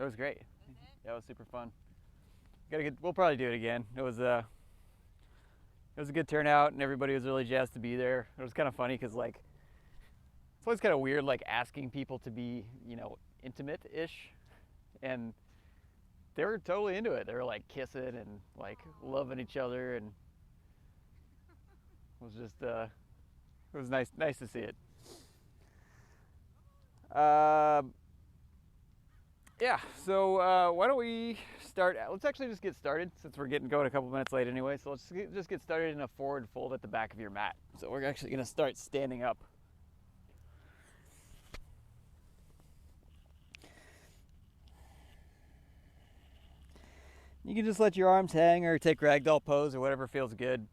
It was great. Yeah, it was super fun. We'll probably do it again. It was a good turnout, and everybody was really jazzed to be there. It was kind of funny because like it's always kind of weird like asking people to be, you know, intimate-ish, and they were totally into it. They were like kissing and like loving each other, and it was just it was nice to see it. Yeah, so why don't we start? Let's actually just get started since we're going a couple minutes late anyway. So let's just get started in a forward fold at the back of your mat. So we're actually going to start standing up. You can just let your arms hang or take Ragdoll Pose or whatever feels good.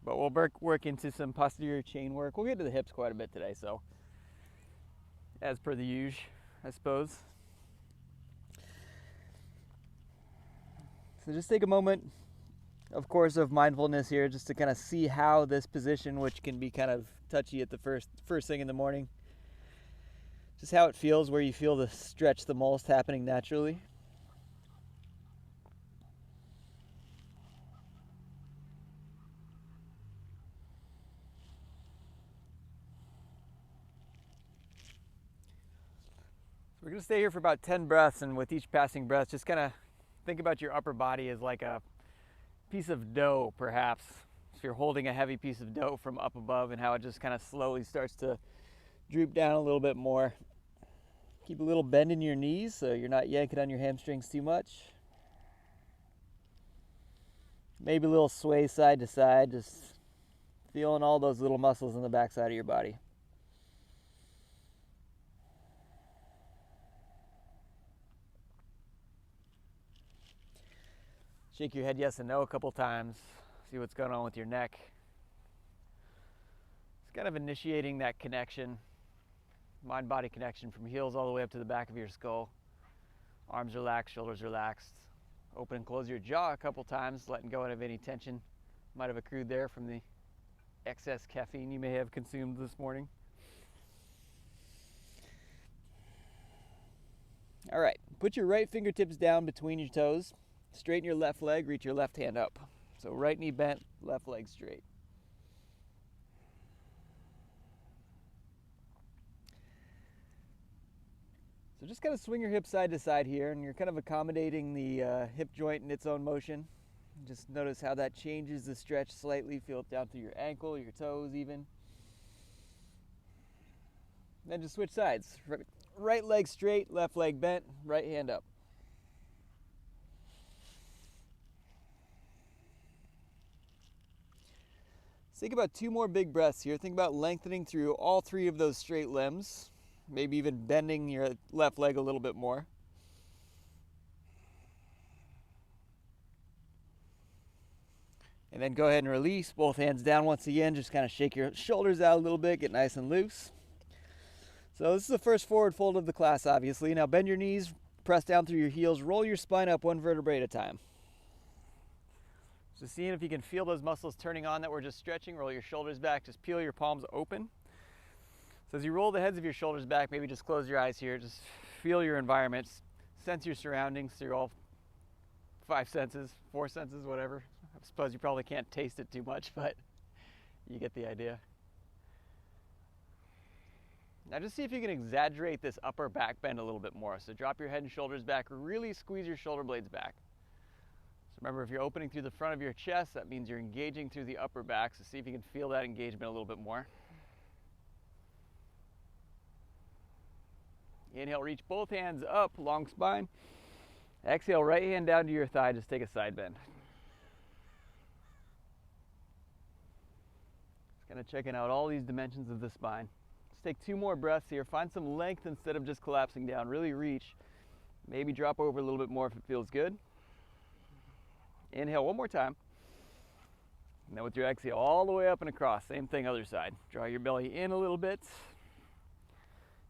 But we'll work into some posterior chain work. We'll get to the hips quite a bit today, so as per the usual, I suppose. So just take a moment, of course, of mindfulness here, just to kind of see how this position, which can be kind of touchy at the first thing in the morning, just how it feels, where you feel the stretch the most happening naturally. We're going to stay here for about 10 breaths, and with each passing breath, just kind of think about your upper body as like a piece of dough, perhaps. If you're holding a heavy piece of dough from up above, and how it just kind of slowly starts to droop down a little bit more. Keep a little bend in your knees so you're not yanking on your hamstrings too much. Maybe a little sway side to side, just feeling all those little muscles in the backside of your body. Shake your head yes and no a couple times. See what's going on with your neck. It's kind of initiating that connection, mind-body connection from heels all the way up to the back of your skull. Arms relaxed, shoulders relaxed. Open and close your jaw a couple times, letting go of any tension might have accrued there from the excess caffeine you may have consumed this morning. All right, put your right fingertips down between your toes. Straighten your left leg, reach your left hand up. So right knee bent, left leg straight. So just kind of swing your hips side to side here, and you're kind of accommodating the hip joint in its own motion. Just notice how that changes the stretch slightly. Feel it down through your ankle, your toes even. Then just switch sides. Right leg straight, left leg bent, right hand up. Think about 2 more big breaths here. Think about lengthening through all 3 of those straight limbs. Maybe even bending your left leg a little bit more. And then go ahead and release. Both hands down once again. Just kind of shake your shoulders out a little bit. Get nice and loose. So this is the first forward fold of the class, obviously. Now bend your knees, press down through your heels, roll your spine up 1 vertebrae at a time. So seeing if you can feel those muscles turning on that we're just stretching. Roll your shoulders back, just peel your palms open. So as you roll the heads of your shoulders back, maybe just close your eyes here. Just feel your environment, sense your surroundings through all 5 senses, 4 senses, whatever. I suppose you probably can't taste it too much, but you get the idea. Now just see if you can exaggerate this upper back bend a little bit more. So drop your head and shoulders back, really squeeze your shoulder blades back. So remember, if you're opening through the front of your chest, that means you're engaging through the upper back. So see if you can feel that engagement a little bit more. Inhale, reach both hands up, long spine. Exhale, right hand down to your thigh, just take a side bend. Just kind of checking out all these dimensions of the spine. Let's take 2 more breaths here. Find some length instead of just collapsing down. Really reach. Maybe drop over a little bit more if it feels good. Inhale 1 more time. And then with your exhale, all the way up and across. Same thing, other side. Draw your belly in a little bit.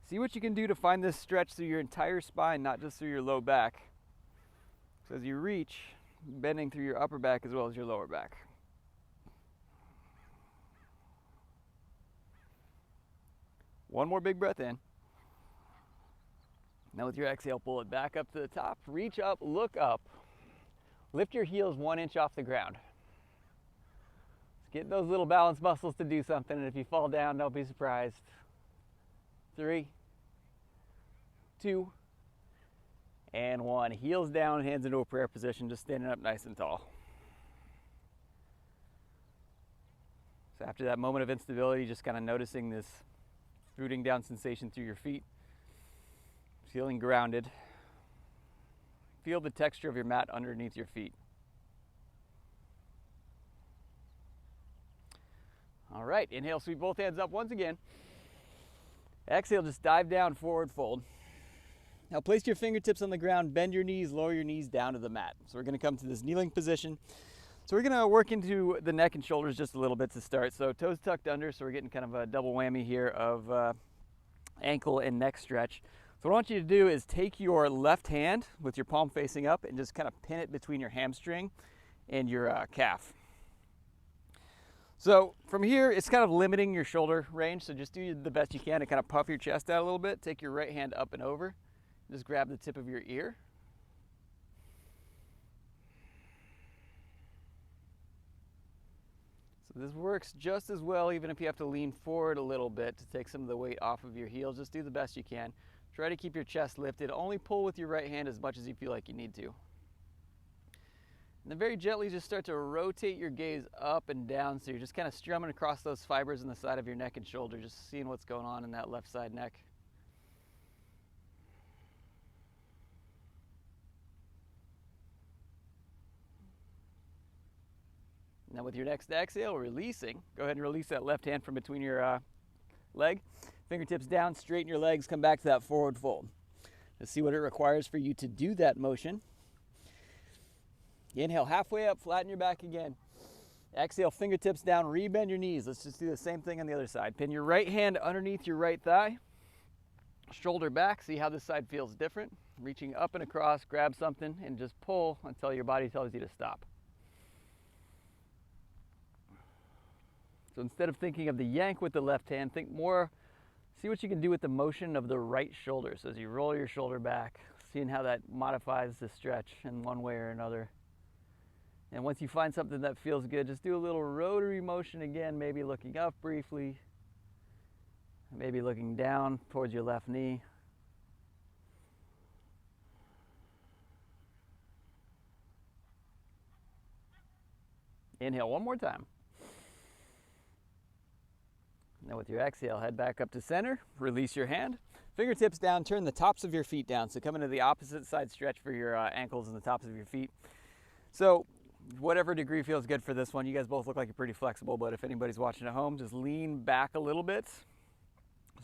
See what you can do to find this stretch through your entire spine, not just through your low back. So as you reach, bending through your upper back as well as your lower back. One more big breath in. Now with your exhale, pull it back up to the top, reach up, look up. Lift your heels 1 inch off the ground. Get those little balance muscles to do something, and if you fall down, don't be surprised. 3, 2, and 1. Heels down, hands into a prayer position, just standing up nice and tall. So after that moment of instability, just kind of noticing this rooting down sensation through your feet, feeling grounded. Feel the texture of your mat underneath your feet. All right, inhale, sweep both hands up once again. Exhale, just dive down, forward fold. Now place your fingertips on the ground, bend your knees, lower your knees down to the mat. So we're gonna come to this kneeling position. So we're gonna work into the neck and shoulders just a little bit to start. So toes tucked under, so we're getting kind of a double whammy here of ankle and neck stretch. So what I want you to do is take your left hand with your palm facing up and just kind of pin it between your hamstring and your calf. So from here, it's kind of limiting your shoulder range, so just do the best you can to kind of puff your chest out a little bit. Take your right hand up and over. Just grab the tip of your ear. So this works just as well, even if you have to lean forward a little bit to take some of the weight off of your heels. Just do the best you can. Try to keep your chest lifted. Only pull with your right hand as much as you feel like you need to. And then very gently just start to rotate your gaze up and down, so you're just kind of strumming across those fibers in the side of your neck and shoulder, just seeing what's going on in that left side neck. Now with your next exhale, releasing, go ahead and release that left hand from between your leg. Fingertips down, straighten your legs, come back to that forward fold. Let's see what it requires for you to do that motion. Inhale, halfway up, flatten your back again. Exhale, fingertips down, rebend your knees. Let's just do the same thing on the other side. Pin your right hand underneath your right thigh. Shoulder back, see how this side feels different. Reaching up and across, grab something and just pull until your body tells you to stop. So instead of thinking of the yank with the left hand, think more, see what you can do with the motion of the right shoulder. So as you roll your shoulder back, seeing how that modifies the stretch in one way or another. And once you find something that feels good, just do a little rotary motion again, maybe looking up briefly, maybe looking down towards your left knee. Inhale one more time. Now with your exhale, head back up to center, release your hand. Fingertips down, turn the tops of your feet down. So come into the opposite side stretch for your ankles and the tops of your feet. So whatever degree feels good for this one. You guys both look like you're pretty flexible, but if anybody's watching at home, just lean back a little bit.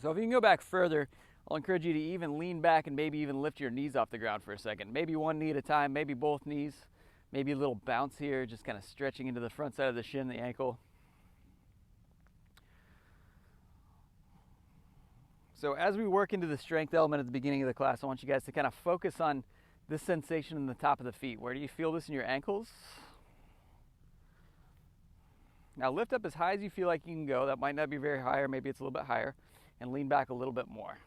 So if you can go back further, I'll encourage you to even lean back and maybe even lift your knees off the ground for a second. Maybe one knee at a time, maybe both knees. Maybe a little bounce here, just kind of stretching into the front side of the shin, the ankle. So as we work into the strength element at the beginning of the class, I want you guys to kind of focus on this sensation in the top of the feet. Where do you feel this in your ankles? Now lift up as high as you feel like you can go. That might not be very high, or maybe it's a little bit higher. And lean back a little bit more.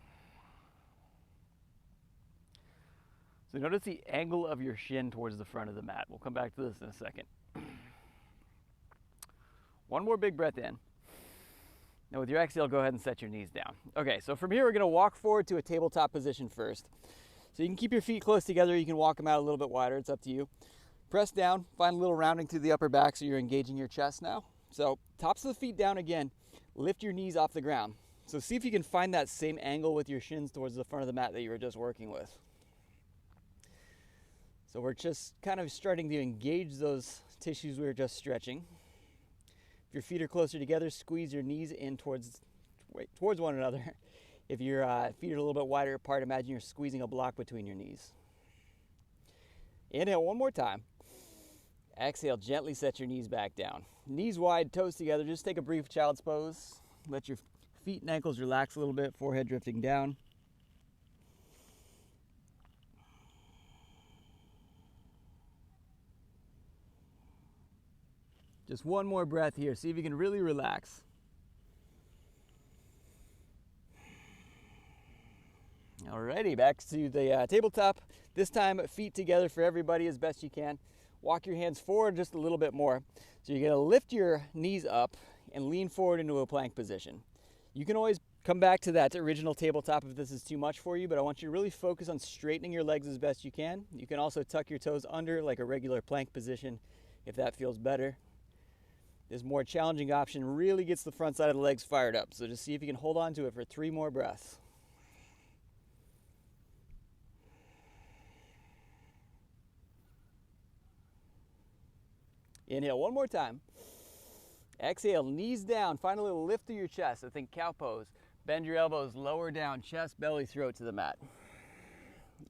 So notice the angle of your shin towards the front of the mat. We'll come back to this in a second. One more big breath in. Now with your exhale, go ahead and set your knees down. Okay, so from here we're gonna walk forward to a tabletop position first. So you can keep your feet close together, you can walk them out a little bit wider, it's up to you. Press down, find a little rounding through the upper back so you're engaging your chest now. So tops of the feet down again, lift your knees off the ground. So see if you can find that same angle with your shins towards the front of the mat that you were just working with. So we're just kind of starting to engage those tissues we were just stretching. If your feet are closer together, squeeze your knees in towards one another. If your feet are a little bit wider apart, imagine you're squeezing a block between your knees. Inhale one more time. Exhale, gently set your knees back down. Knees wide, toes together. Just take a brief child's pose. Let your feet and ankles relax a little bit, forehead drifting down. Just one more breath here. See if you can really relax. Alrighty, back to the tabletop. This time, feet together for everybody as best you can. Walk your hands forward just a little bit more. So you're gonna lift your knees up and lean forward into a plank position. You can always come back to that original tabletop if this is too much for you, but I want you to really focus on straightening your legs as best you can. You can also tuck your toes under like a regular plank position if that feels better. This more challenging option really gets the front side of the legs fired up. So just see if you can hold on to it for 3 more breaths. Inhale one more time. Exhale, knees down. Find a little lift through your chest. I think cow pose. Bend your elbows lower down, chest, belly, throat to the mat.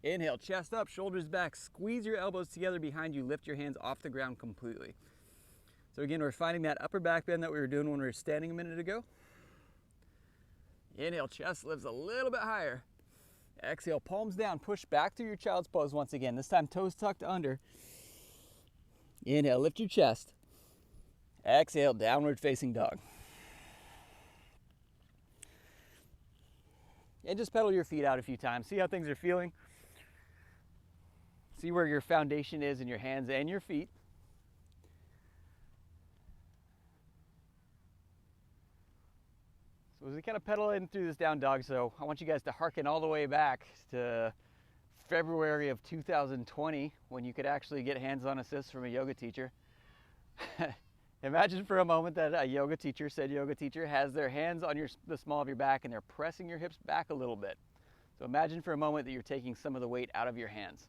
Inhale, chest up, shoulders back. Squeeze your elbows together behind you. Lift your hands off the ground completely. So again, we're finding that upper back bend that we were doing when we were standing a minute ago. Inhale, chest lifts a little bit higher. Exhale, palms down. Push back through your child's pose once again. This time, toes tucked under. Inhale, lift your chest. Exhale, downward facing dog. And just pedal your feet out a few times. See how things are feeling. See where your foundation is in your hands and your feet. So as we kind of pedal in through this down dog, so I want you guys to hearken all the way back to February of 2020 when you could actually get hands-on assist from a yoga teacher. Imagine for a moment that a yoga teacher, said yoga teacher, has their hands on the small of your back and they're pressing your hips back a little bit. So imagine for a moment that you're taking some of the weight out of your hands.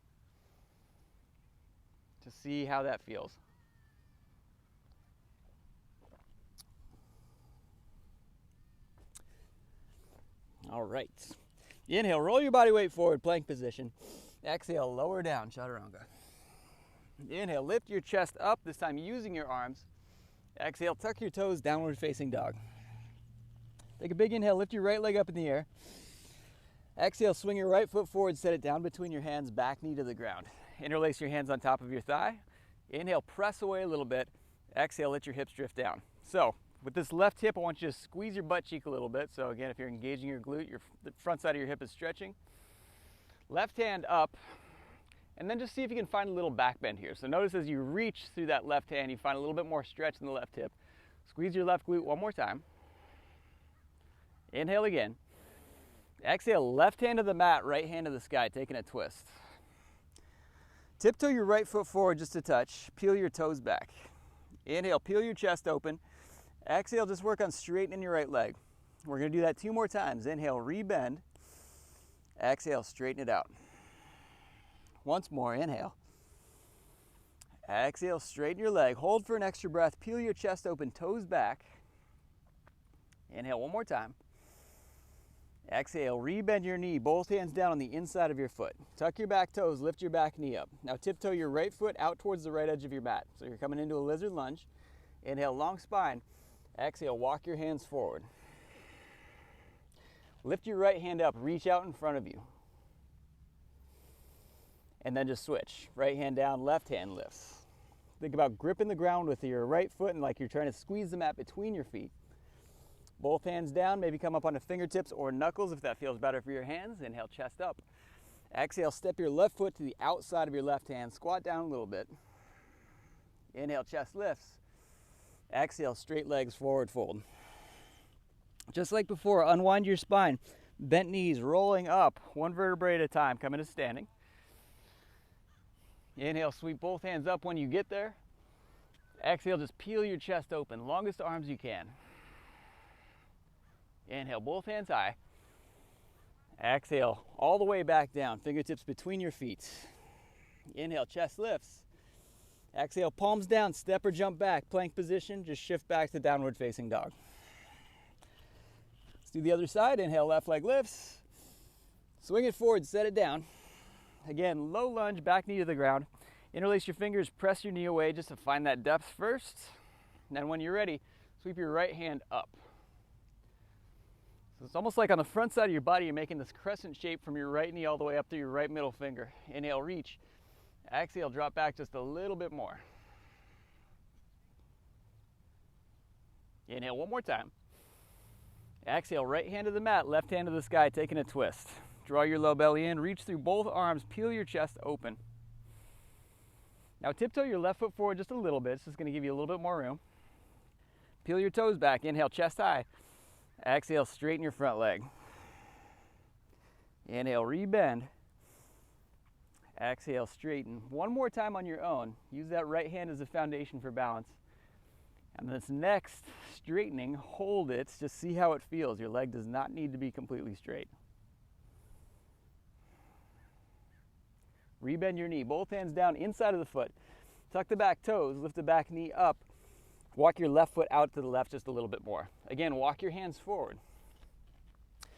To see how that feels. All right. Inhale, roll your body weight forward, plank position. Exhale, lower down, chaturanga. Inhale, lift your chest up, this time using your arms. Exhale, tuck your toes, downward facing dog. Take a big inhale, lift your right leg up in the air. Exhale, swing your right foot forward, set it down between your hands, back knee to the ground. Interlace your hands on top of your thigh. Inhale, press away a little bit. Exhale, let your hips drift down. So, with this left hip, I want you to squeeze your butt cheek a little bit. So again, if you're engaging your glute, the front side of your hip is stretching. Left hand up, and then just see if you can find a little back bend here. So notice as you reach through that left hand, you find a little bit more stretch in the left hip. Squeeze your left glute one more time. Inhale again. Exhale, left hand to the mat, right hand to the sky, taking a twist. Tiptoe your right foot forward just a touch. Peel your toes back. Inhale, peel your chest open. Exhale, just work on straightening your right leg. We're going to do that 2 more times. Inhale, rebend. Exhale, straighten it out. Once more, inhale. Exhale, straighten your leg. Hold for an extra breath. Peel your chest open, toes back. Inhale one more time. Exhale, rebend your knee, both hands down on the inside of your foot. Tuck your back toes, lift your back knee up. Now tiptoe your right foot out towards the right edge of your mat. So you're coming into a lizard lunge. Inhale, long spine. Exhale, walk your hands forward. Lift your right hand up, reach out in front of you. And then just switch. Right hand down, left hand lifts. Think about gripping the ground with your right foot and like you're trying to squeeze the mat between your feet. Both hands down, maybe come up onto fingertips or knuckles if that feels better for your hands. Inhale, chest up. Exhale, step your left foot to the outside of your left hand. Squat down a little bit. Inhale, chest lifts. Exhale, straight legs, forward fold. Just like before, unwind your spine. Bent knees, rolling up, 1 vertebrae at a time, coming to standing. Inhale, sweep both hands up when you get there. Exhale, just peel your chest open, longest arms you can. Inhale, both hands high. Exhale, all the way back down, fingertips between your feet. Inhale, chest lifts. Exhale, palms down, step or jump back, plank position, just shift back to downward facing dog. Let's do the other side. Inhale, left leg lifts. Swing it forward, set it down. Again, low lunge, back knee to the ground. Interlace your fingers, press your knee away just to find that depth first. And then when you're ready, sweep your right hand up. So it's almost like on the front side of your body, you're making this crescent shape from your right knee all the way up to your right middle finger. Inhale, reach. Exhale, drop back just a little bit more. Inhale one more time. Exhale, right hand to the mat, left hand to the sky, taking a twist. Draw your low belly in, reach through both arms, peel your chest open. Now tiptoe your left foot forward just a little bit. It's just going to give you a little bit more room. Peel your toes back. Inhale, chest high. Exhale, straighten your front leg. Inhale, rebend. Exhale, straighten. One more time on your own. Use that right hand as a foundation for balance. And this next straightening, hold it. Just see how it feels. Your leg does not need to be completely straight. Rebend your knee, both hands down inside of the foot. Tuck the back toes, lift the back knee up. Walk your left foot out to the left just a little bit more. Again, walk your hands forward. So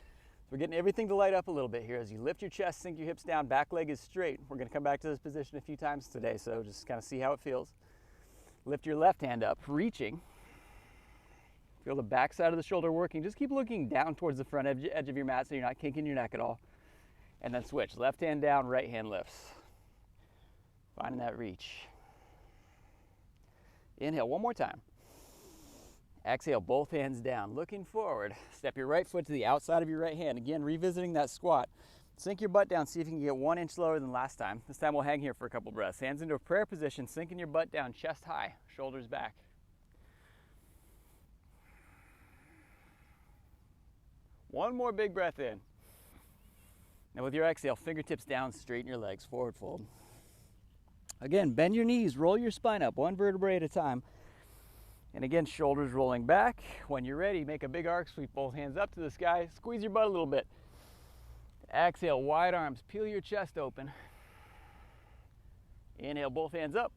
we're getting everything to light up a little bit here. As you lift your chest, sink your hips down, back leg is straight. We're gonna come back to this position a few times today, so just kind of see how it feels. Lift your left hand up, reaching. Feel the back side of the shoulder working. Just keep looking down towards the front edge of your mat so you're not kinking your neck at all. And then switch, left hand down, right hand lifts. Finding that reach. Inhale, one more time. Exhale, both hands down, looking forward. Step your right foot to the outside of your right hand. Again, revisiting that squat. Sink your butt down, see if you can get 1 inch lower than last time. This time we'll hang here for a couple breaths. Hands into a prayer position, sinking your butt down, chest high, shoulders back. One more big breath in. Now with your exhale, fingertips down, straighten your legs, forward fold. Again, bend your knees, roll your spine up, one vertebrae at a time. And again, shoulders rolling back. When you're ready, make a big arc sweep, both hands up to the sky, squeeze your butt a little bit. Exhale, wide arms, peel your chest open. Inhale, both hands up.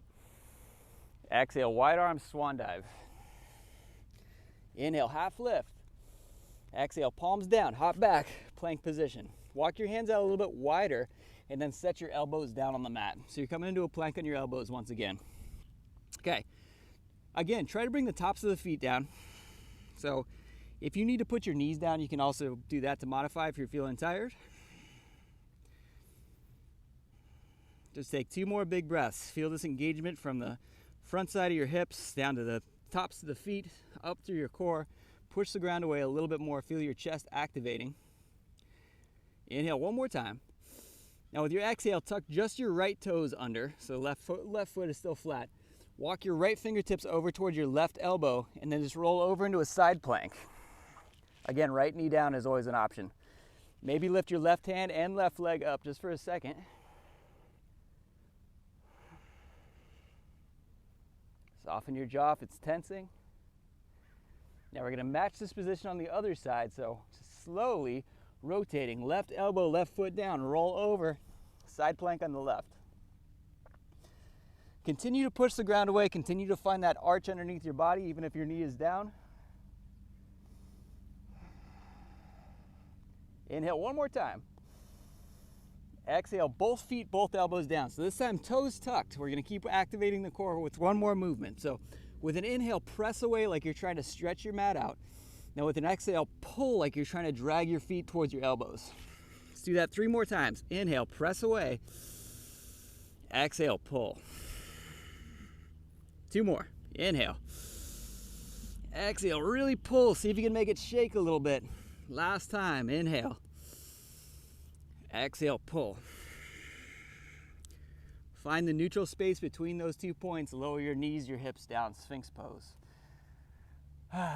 Exhale, wide arms, swan dive. Inhale, half lift. Exhale, palms down, hop back, plank position. Walk your hands out a little bit wider and then set your elbows down on the mat. So you're coming into a plank on your elbows once again. Okay, again, try to bring the tops of the feet down. So if you need to put your knees down, you can also do that to modify if you're feeling tired. Just take 2 more big breaths. Feel this engagement from the front side of your hips down to the tops of the feet, up through your core. Push the ground away a little bit more. Feel your chest activating. Inhale one more time. Now with your exhale, tuck just your right toes under, so left foot is still flat. Walk your right fingertips over towards your left elbow and then just roll over into a side plank. Again, right knee down is always an option. Maybe lift your left hand and left leg up just for a second. Soften your jaw if it's tensing. Now we're gonna match this position on the other side, so just slowly rotating, left elbow, left foot down, roll over, side plank on the left. Continue to push the ground away, continue to find that arch underneath your body, even if your knee is down. Inhale one more time. Exhale, both feet, both elbows down. So this time, toes tucked. We're gonna keep activating the core with one more movement. So with an inhale, press away like you're trying to stretch your mat out. Now with an exhale, pull like you're trying to drag your feet towards your elbows. Let's do that 3 more times. Inhale, press away. Exhale, pull. 2 more. Inhale. Exhale, really pull. See if you can make it shake a little bit. Last time, inhale. Exhale, pull. Find the neutral space between those 2 points. Lower your knees, your hips down, Sphinx Pose.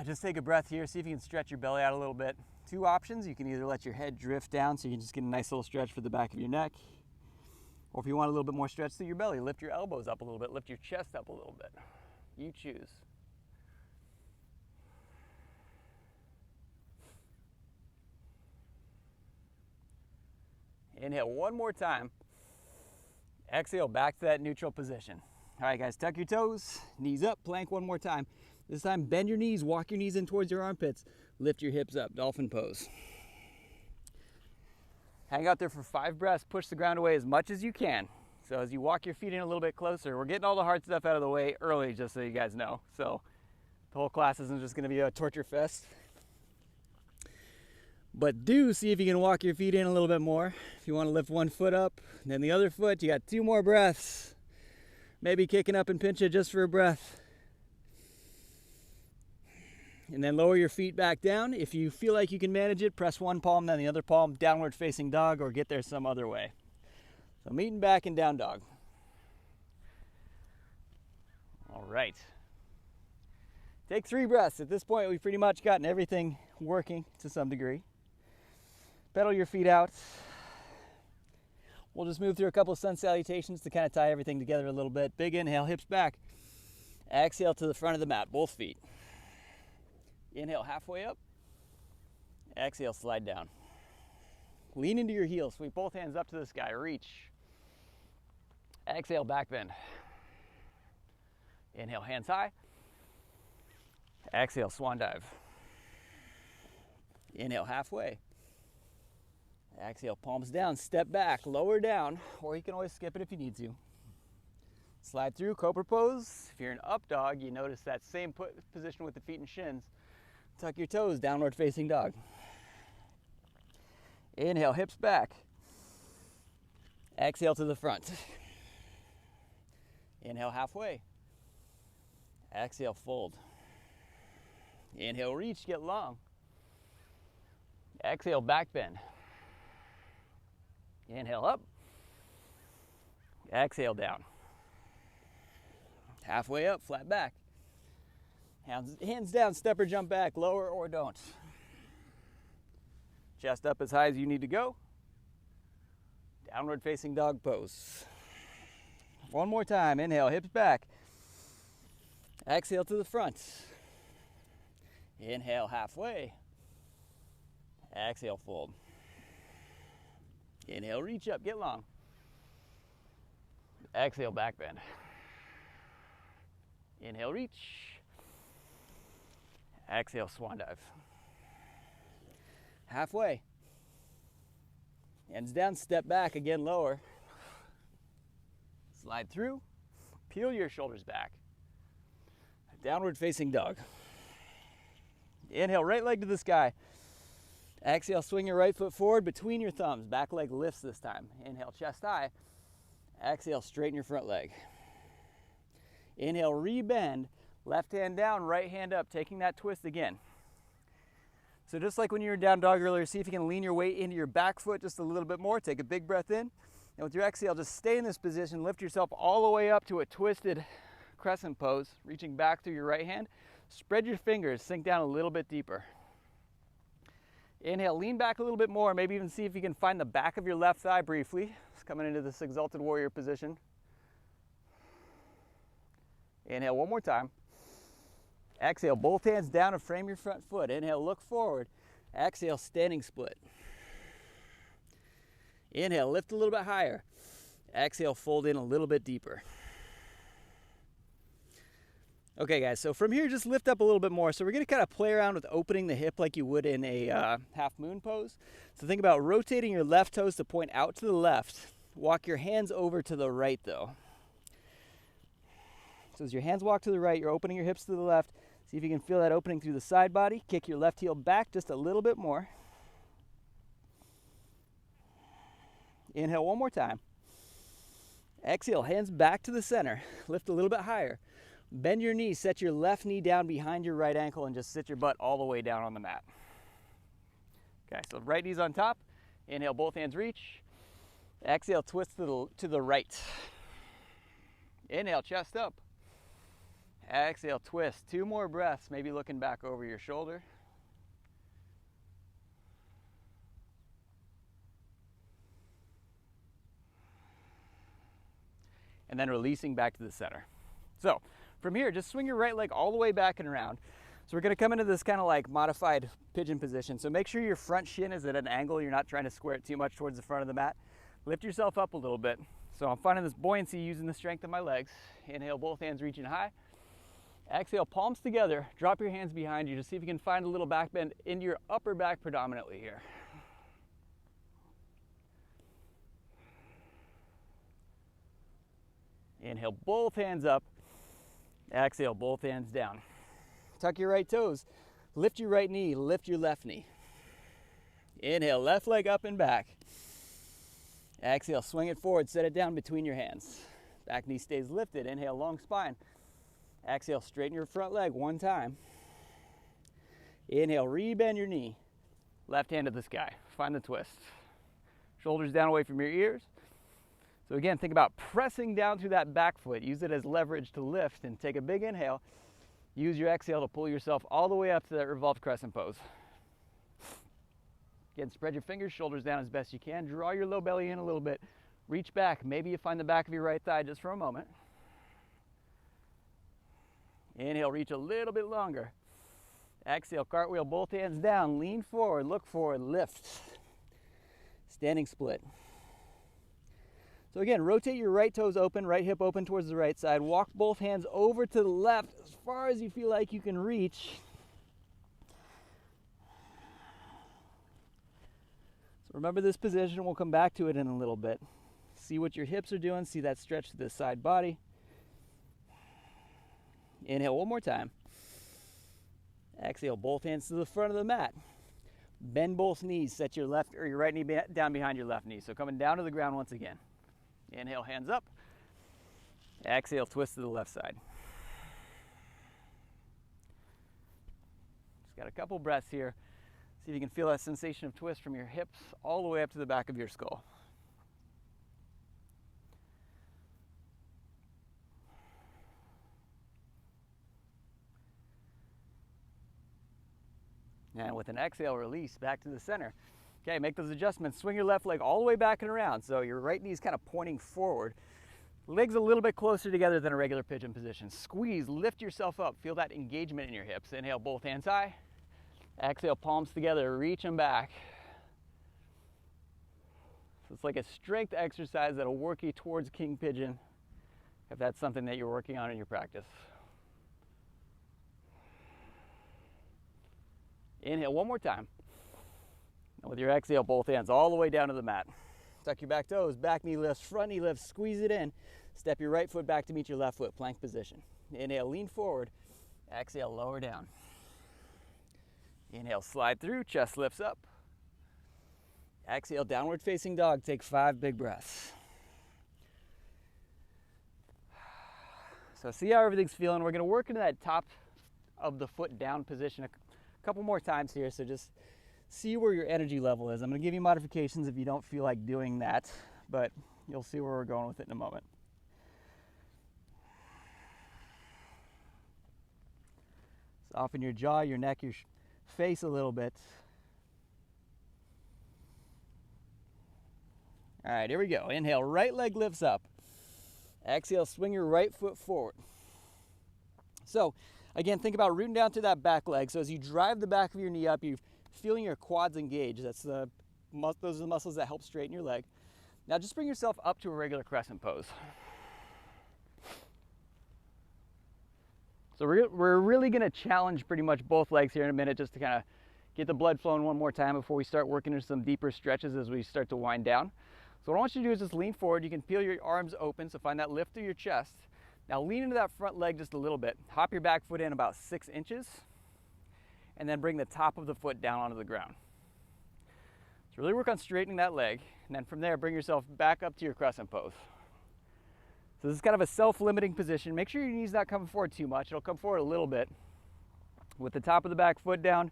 Just take a breath here. See if you can stretch your belly out a little bit. 2 options. You can either let your head drift down so you can just get a nice little stretch for the back of your neck. Or if you want a little bit more stretch through your belly, lift your elbows up a little bit, lift your chest up a little bit. You choose. Inhale one more time. Exhale, back to that neutral position. All right, guys, tuck your toes, knees up, plank one more time. This time, bend your knees, walk your knees in towards your armpits, lift your hips up, Dolphin Pose. Hang out there for 5 breaths, push the ground away as much as you can. So as you walk your feet in a little bit closer, we're getting all the hard stuff out of the way early, just so you guys know. So the whole class isn't just gonna be a torture fest. But do see if you can walk your feet in a little bit more. If you wanna lift one foot up, then the other foot, you got 2 more breaths. Maybe kicking up and pinch it just for a breath. And then lower your feet back down. If you feel like you can manage it, press one palm, then the other palm, downward facing dog, or get there some other way. So meeting back in down dog. All right. Take 3 breaths. At this point, we've pretty much gotten everything working to some degree. Pedal your feet out. We'll just move through a couple of sun salutations to kind of tie everything together a little bit. Big inhale, hips back. Exhale to the front of the mat, both feet. Inhale, halfway up. Exhale, slide down. Lean into your heels. Sweep both hands up to the sky. Reach. Exhale, back bend. Inhale, hands high. Exhale, swan dive. Inhale, halfway. Exhale, palms down, step back, lower down, or you can always skip it if you need to. Slide through, cobra pose. If you're in up dog, you notice that same position with the feet and shins. Tuck your toes, downward facing dog. Inhale, hips back. Exhale to the front. Inhale, halfway. Exhale, fold. Inhale, reach, get long. Exhale, back bend. Inhale, up. Exhale, down. Halfway up, flat back. Hands down, step or jump back, lower or don't. Chest up as high as you need to go. Downward facing dog pose. One more time, inhale, hips back. Exhale to the front. Inhale, halfway. Exhale, fold. Inhale, reach up, get long. Exhale, back bend. Inhale, reach. Exhale, swan dive. Halfway. Hands down, step back, again lower. Slide through. Peel your shoulders back. Downward facing dog. Inhale, right leg to the sky. Exhale, swing your right foot forward between your thumbs. Back leg lifts this time. Inhale, chest high. Exhale, straighten your front leg. Inhale, rebend. Left hand down, right hand up, taking that twist again. So just like when you were down dog earlier, see if you can lean your weight into your back foot just a little bit more. Take a big breath in. And with your exhale, just stay in this position. Lift yourself all the way up to a twisted crescent pose, reaching back through your right hand. Spread your fingers, sink down a little bit deeper. Inhale, lean back a little bit more. Maybe even see if you can find the back of your left thigh briefly. It's coming into this exalted warrior position. Inhale one more time. Exhale, both hands down and frame your front foot. Inhale, look forward. Exhale, standing split. Inhale, lift a little bit higher. Exhale, fold in a little bit deeper. Okay guys, so from here just lift up a little bit more. So we're gonna kind of play around with opening the hip like you would in a half moon pose. So think about rotating your left toes to point out to the left. Walk your hands over to the right though. So as your hands walk to the right, you're opening your hips to the left. See if you can feel that opening through the side body. Kick your left heel back just a little bit more. Inhale one more time. Exhale, hands back to the center. Lift a little bit higher. Bend your knees, set your left knee down behind your right ankle and just sit your butt all the way down on the mat. Okay, so right knee's on top. Inhale, both hands reach. Exhale, twist to the right. Inhale, chest up. Exhale, twist. 2 more breaths, maybe looking back over your shoulder. And then releasing back to the center. So from here, just swing your right leg all the way back and around. So we're gonna come into this kind of like modified pigeon position. So make sure your front shin is at an angle. You're not trying to square it too much towards the front of the mat. Lift yourself up a little bit. So I'm finding this buoyancy using the strength of my legs. Inhale, both hands reaching high. Exhale, palms together. Drop your hands behind you. Just see if you can find a little back bend into your upper back predominantly here. Inhale, both hands up. Exhale, both hands down. Tuck your right toes. Lift your right knee. Lift your left knee. Inhale, left leg up and back. Exhale, swing it forward. Set it down between your hands. Back knee stays lifted. Inhale, long spine. Exhale, straighten your front leg one time. Inhale, rebend your knee. Left hand to the sky. Find the twist. Shoulders down away from your ears. So again, think about pressing down through that back foot. Use it as leverage to lift and take a big inhale. Use your exhale to pull yourself all the way up to that revolved crescent pose. Again, spread your fingers, shoulders down as best you can. Draw your low belly in a little bit. Reach back. Maybe you find the back of your right thigh just for a moment. Inhale, reach a little bit longer. Exhale, cartwheel, both hands down. Lean forward, look forward, lift. Standing split. So again, rotate your right toes open, right hip open towards the right side. Walk both hands over to the left as far as you feel like you can reach. So remember this position, we'll come back to it in a little bit. See what your hips are doing, see that stretch to the side body. Inhale one more time. Exhale, both hands to the front of the mat. Bend both knees, set your left or your right knee down behind your left knee. So coming down to the ground once again. Inhale, hands up. Exhale, twist to the left side. Just got a couple breaths here. See if you can feel that sensation of twist from your hips all the way up to the back of your skull. And with an exhale, release back to the center. Okay, make those adjustments. Swing your left leg all the way back and around. So your right knee is kind of pointing forward. Legs a little bit closer together than a regular pigeon position. Squeeze, lift yourself up. Feel that engagement in your hips. Inhale, both hands high. Exhale, palms together, reach them back. So it's like a strength exercise that'll work you towards king pigeon if that's something that you're working on in your practice. Inhale one more time. And with your exhale, both hands all the way down to the mat. Tuck your back toes, back knee lifts, front knee lifts, squeeze it in. Step your right foot back to meet your left foot, plank position. Inhale, lean forward. Exhale, lower down. Inhale, slide through, chest lifts up. Exhale, downward facing dog. Take 5 big breaths. So see how everything's feeling. We're going to work into that top of the foot down position a couple more times here. So just see where your energy level is. I'm going to give you modifications if you don't feel like doing that, but you'll see where we're going with it in a moment. Soften your jaw, your neck, your face a little bit. All right, here we go. Inhale, right leg lifts up. Exhale, swing your right foot forward. So again, think about rooting down to that back leg. So as you drive the back of your knee up, you're feeling your quads engage. Those are the muscles that help straighten your leg. Now just bring yourself up to a regular crescent pose. So we're really going to challenge pretty much both legs here in a minute just to kind of get the blood flowing one more time before we start working into some deeper stretches as we start to wind down. So what I want you to do is just lean forward. You can feel your arms open, so find that lift through your chest. Now lean into that front leg just a little bit. Hop your back foot in about 6 inches, and then bring the top of the foot down onto the ground. So really work on straightening that leg, and then from there, bring yourself back up to your crescent pose. So this is kind of a self-limiting position. Make sure your knee's not coming forward too much. It'll come forward a little bit. With the top of the back foot down,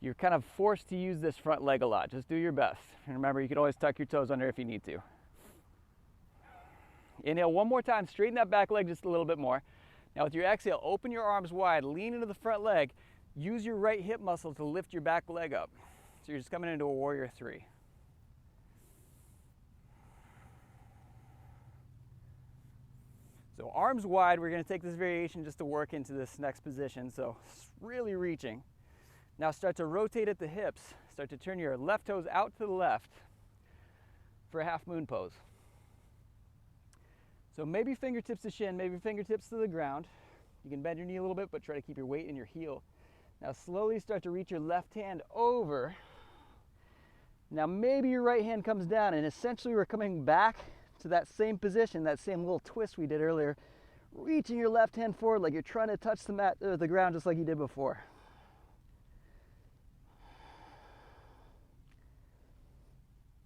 you're kind of forced to use this front leg a lot. Just do your best. And remember, you can always tuck your toes under if you need to. Inhale one more time, straighten that back leg just a little bit more. Now with your exhale, open your arms wide, lean into the front leg. Use your right hip muscle to lift your back leg up. So you're just coming into a warrior 3. So arms wide, we're going to take this variation just to work into this next position. So really reaching. Now start to rotate at the hips. Start to turn your left toes out to the left for a half moon pose. So maybe fingertips to shin, maybe fingertips to the ground. You can bend your knee a little bit, but try to keep your weight in your heel. Now slowly start to reach your left hand over. Now maybe your right hand comes down, and essentially we're coming back to that same position, that same little twist we did earlier, reaching your left hand forward like you're trying to touch the mat or the ground just like you did before.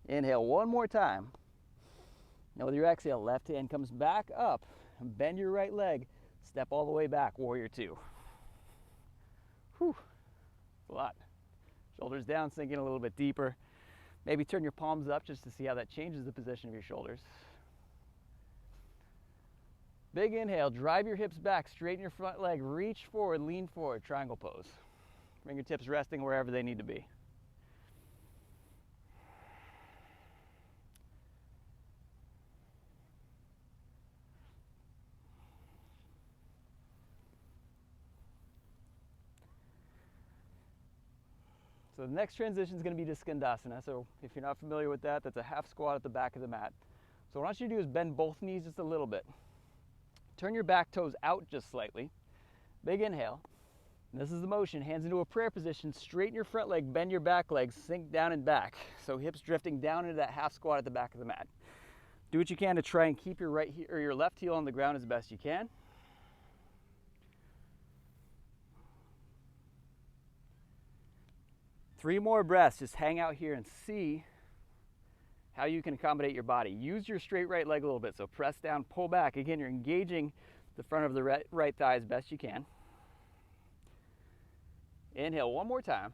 Inhale one more time. Now with your exhale, left hand comes back up, and bend your right leg, step all the way back, warrior 2. Whew. Squat. Shoulders down, sinking a little bit deeper. Maybe turn your palms up just to see how that changes the position of your shoulders. Big inhale, drive your hips back, straighten your front leg, reach forward, lean forward, triangle pose. Fingertips resting wherever they need to be. So the next transition is going to be to Skandasana. So if you're not familiar with that, that's a half squat at the back of the mat. So what I want you to do is bend both knees just a little bit. Turn your back toes out just slightly. Big inhale. This is the motion. Hands into a prayer position. Straighten your front leg, bend your back leg, sink down and back. So hips drifting down into that half squat at the back of the mat. Do what you can to try and keep your right heel or your left heel on the ground as best you can. Three more breaths. Just hang out here and see how you can accommodate your body. Use your straight right leg a little bit. So press down, pull back. Again, you're engaging the front of the right thigh as best you can. Inhale one more time.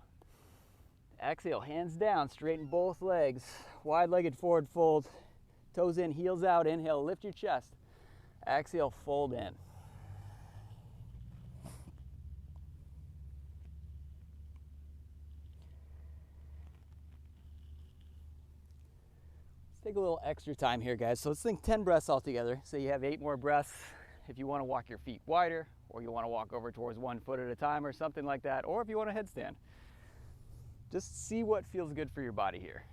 Exhale, hands down, straighten both legs. Wide-legged forward fold. Toes in, heels out. Inhale, lift your chest. Exhale, fold in. Take a little extra time here, guys. So let's think 10 breaths altogether. So you have 8 more breaths if you want to walk your feet wider, or you want to walk over towards 1 foot at a time or something like that, or if you want a headstand. Just see what feels good for your body here.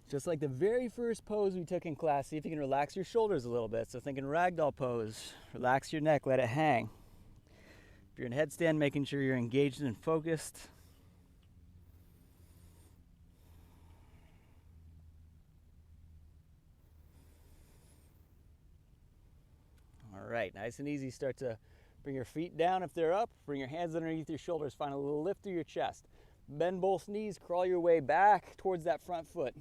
Just like the very first pose we took in class, see if you can relax your shoulders a little bit. So thinking Ragdoll Pose, relax your neck, let it hang. If you're in headstand, making sure you're engaged and focused. All right, nice and easy. Start to bring your feet down if they're up. Bring your hands underneath your shoulders. Find a little lift through your chest. Bend both knees, crawl your way back towards that front foot.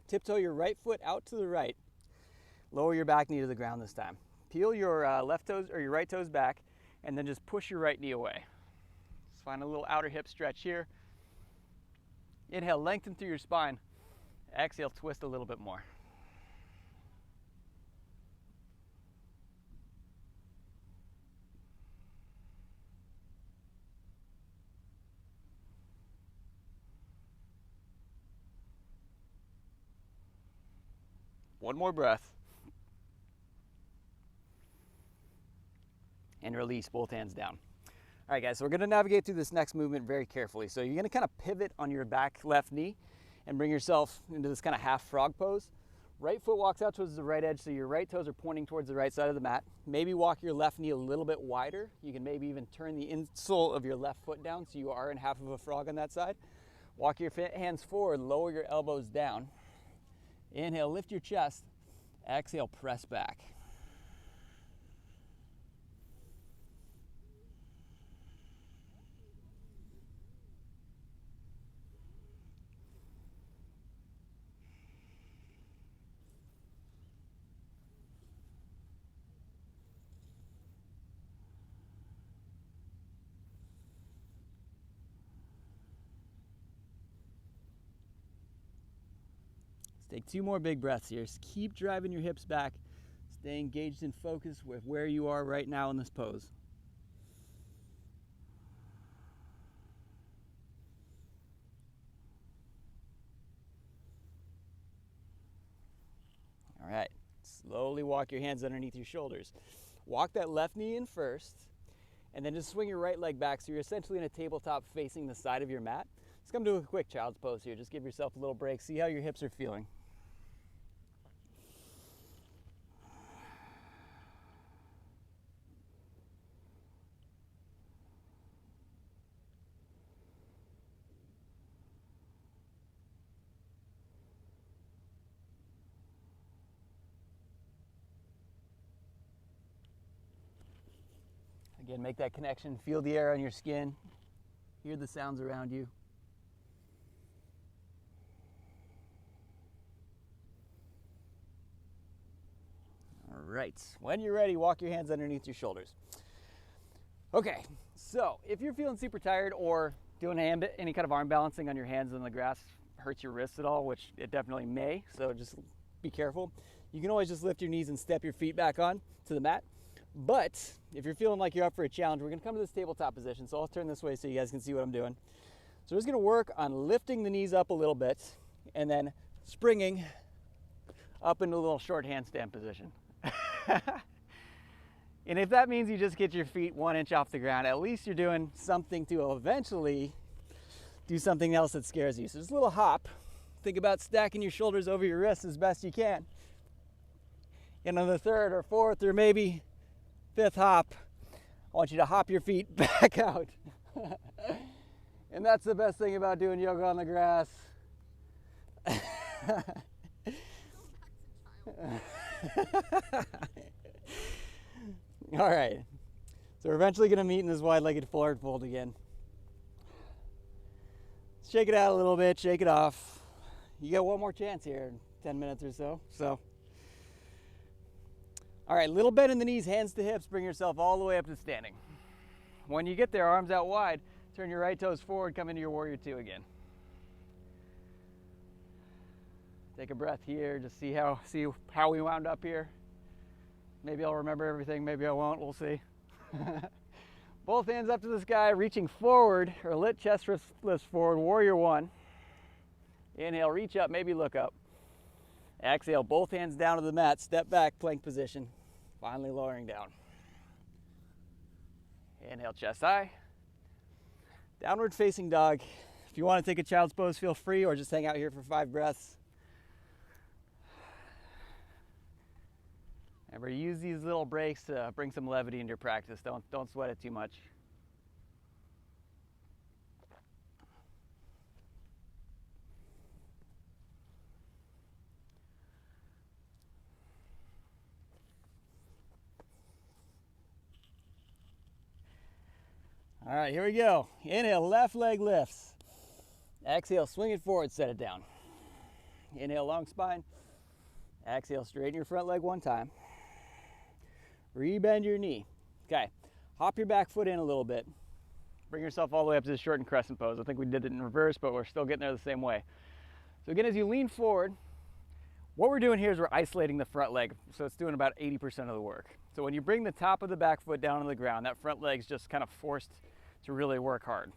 Tiptoe your right foot out to the right. Lower your back knee to the ground this time. Peel your left toes or your right toes back, and then just push your right knee away. Just find a little outer hip stretch here. Inhale, lengthen through your spine. Exhale, twist a little bit more. One more breath. And release, both hands down. All right, guys, so we're gonna navigate through this next movement very carefully. So you're gonna kind of pivot on your back left knee and bring yourself into this kind of half frog pose. Right foot walks out towards the right edge, so your right toes are pointing towards the right side of the mat. Maybe walk your left knee a little bit wider. You can maybe even turn the insole of your left foot down so you are in half of a frog on that side. Walk your hands forward, lower your elbows down. Inhale, lift your chest. Exhale, press back. Take 2 more big breaths here. Just keep driving your hips back. Stay engaged and focused with where you are right now in this pose. All right, slowly walk your hands underneath your shoulders. Walk that left knee in first, and then just swing your right leg back so you're essentially in a tabletop facing the side of your mat. Let's come to a quick child's pose here. Just give yourself a little break. See how your hips are feeling. Again, make that connection, feel the air on your skin, hear the sounds around you. All right, when you're ready, walk your hands underneath your shoulders. Okay, so if you're feeling super tired or doing any kind of arm balancing on your hands on the grass hurts your wrists at all, which it definitely may, so just be careful. You can always just lift your knees and step your feet back on to the mat. But if you're feeling like you're up for a challenge, we're gonna come to this tabletop position. So I'll turn this way so you guys can see what I'm doing. So we're just gonna work on lifting the knees up a little bit and then springing up into a little short handstand position. And if that means you just get your feet 1 inch off the ground, at least you're doing something to eventually do something else that scares you. So just a little hop. Think about stacking your shoulders over your wrists as best you can. And on the third or fourth or maybe fifth hop, I want you to hop your feet back out. And that's the best thing about doing yoga on the grass. All right, so we're eventually going to meet in this wide-legged forward fold again. Shake it out a little bit, shake it off. You got one more chance here in 10 minutes or so. All right, little bend in the knees, hands to hips, bring yourself all the way up to standing. When you get there, arms out wide, turn your right toes forward, come into your warrior two again. Take a breath here, just see how we wound up here. Maybe I'll remember everything, maybe I won't, we'll see. Both hands up to the sky, reaching forward, or lit chest lifts forward, warrior one. Inhale, reach up, maybe look up. Exhale, both hands down to the mat, step back, plank position. Finally lowering down. Inhale, chest high. Downward facing dog. If you want to take a child's pose, feel free, or just hang out here for 5 breaths. Remember, use these little breaks to bring some levity into your practice. Don't sweat it too much. All right, here we go. Inhale, left leg lifts. Exhale, swing it forward, set it down. Inhale, long spine. Exhale, straighten your front leg one time. Rebend your knee. Okay, hop your back foot in a little bit. Bring yourself all the way up to the shortened crescent pose. I think we did it in reverse, but we're still getting there the same way. So again, as you lean forward, what we're doing here is we're isolating the front leg. So it's doing about 80% of the work. So when you bring the top of the back foot down on the ground, that front leg's just kind of forced to really work hard.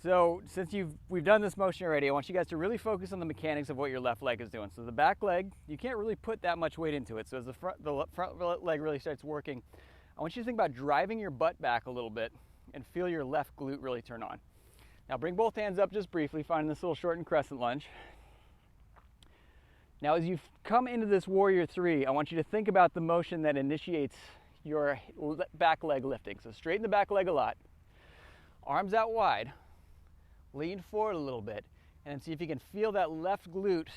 So since we've done this motion already, I want you guys to really focus on the mechanics of what your left leg is doing. So the back leg, you can't really put that much weight into it. So as the front leg really starts working, I want you to think about driving your butt back a little bit and feel your left glute really turn on. Now bring both hands up just briefly, find this little shortened crescent lunge. Now as you come into this warrior three, I want you to think about the motion that initiates your back leg lifting. So straighten the back leg a lot, arms out wide. Lean forward a little bit, and then see if you can feel that left glute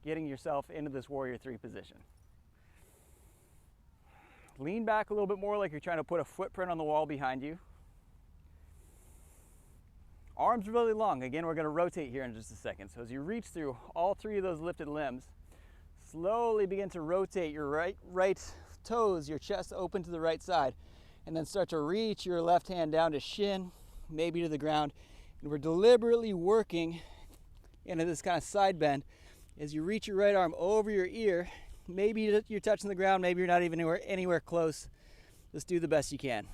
getting yourself into this warrior three position. Lean back a little bit more like you're trying to put a footprint on the wall behind you. Arms really long. Again, we're going to rotate here in just a second. So as you reach through all 3 of those lifted limbs, slowly begin to rotate your right toes, your chest open to the right side, and then start to reach your left hand down to shin, maybe to the ground. And we're deliberately working into this kind of side bend as you reach your right arm over your ear. Maybe you're touching the ground, maybe you're not even anywhere close. Just do the best you can.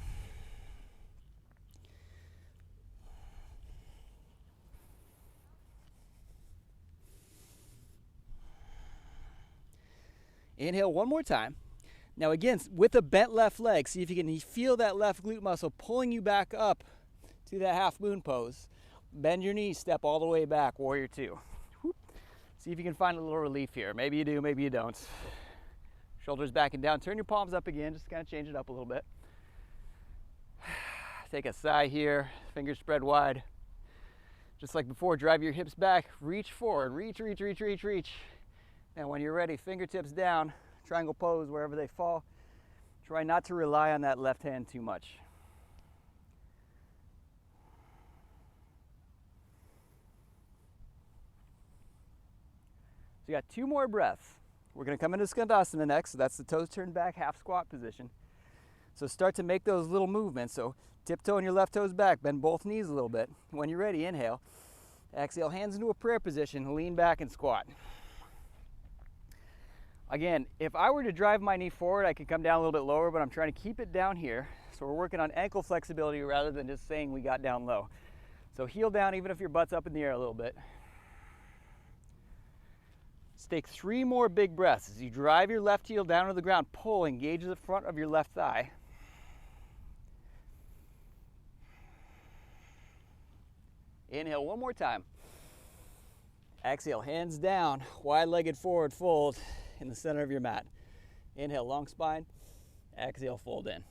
Inhale one more time. Now again, with a bent left leg, see if you can feel that left glute muscle pulling you back up to that half moon pose. Bend your knees, step all the way back, warrior two. Whoop. See if you can find a little relief here. Maybe you do, maybe you don't. Shoulders back and down. Turn your palms up again, just kind of change it up a little bit. Take a sigh here, fingers spread wide. Just like before, drive your hips back, reach forward, reach. And when you're ready, fingertips down, triangle pose wherever they fall. Try not to rely on that left hand too much. So you got 2 more breaths. We're going to come into Skandasana next, so that's the toes turned back, half squat position. So start to make those little movements. So tiptoeing your left toes back, bend both knees a little bit. When you're ready, inhale. Exhale, hands into a prayer position, lean back and squat. Again, if I were to drive my knee forward, I could come down a little bit lower, but I'm trying to keep it down here. So we're working on ankle flexibility rather than just saying we got down low. So heel down even if your butt's up in the air a little bit. Let's take 3 more big breaths. As you drive your left heel down to the ground, pull, engage the front of your left thigh. Inhale 1 more time. Exhale, hands down, wide-legged forward fold in the center of your mat. Inhale, long spine. Exhale, fold in.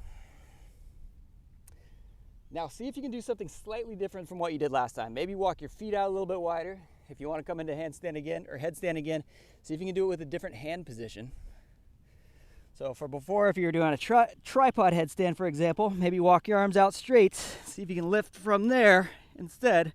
Now see if you can do something slightly different from what you did last time. Maybe walk your feet out a little bit wider. If you want to come into handstand again, or headstand again, see if you can do it with a different hand position. So for before, if you were doing a tripod headstand, for example, maybe walk your arms out straight. See if you can lift from there instead.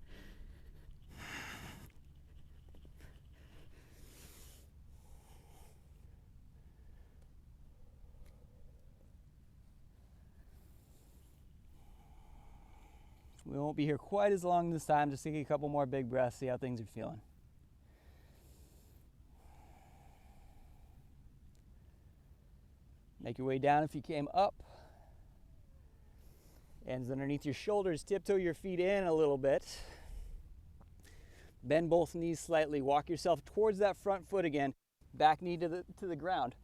We won't be here quite as long this time. Just take a couple more big breaths, see how things are feeling. Make your way down if you came up. Hands underneath your shoulders, tiptoe your feet in a little bit. Bend both knees slightly. Walk yourself towards that front foot again. Back knee to the ground.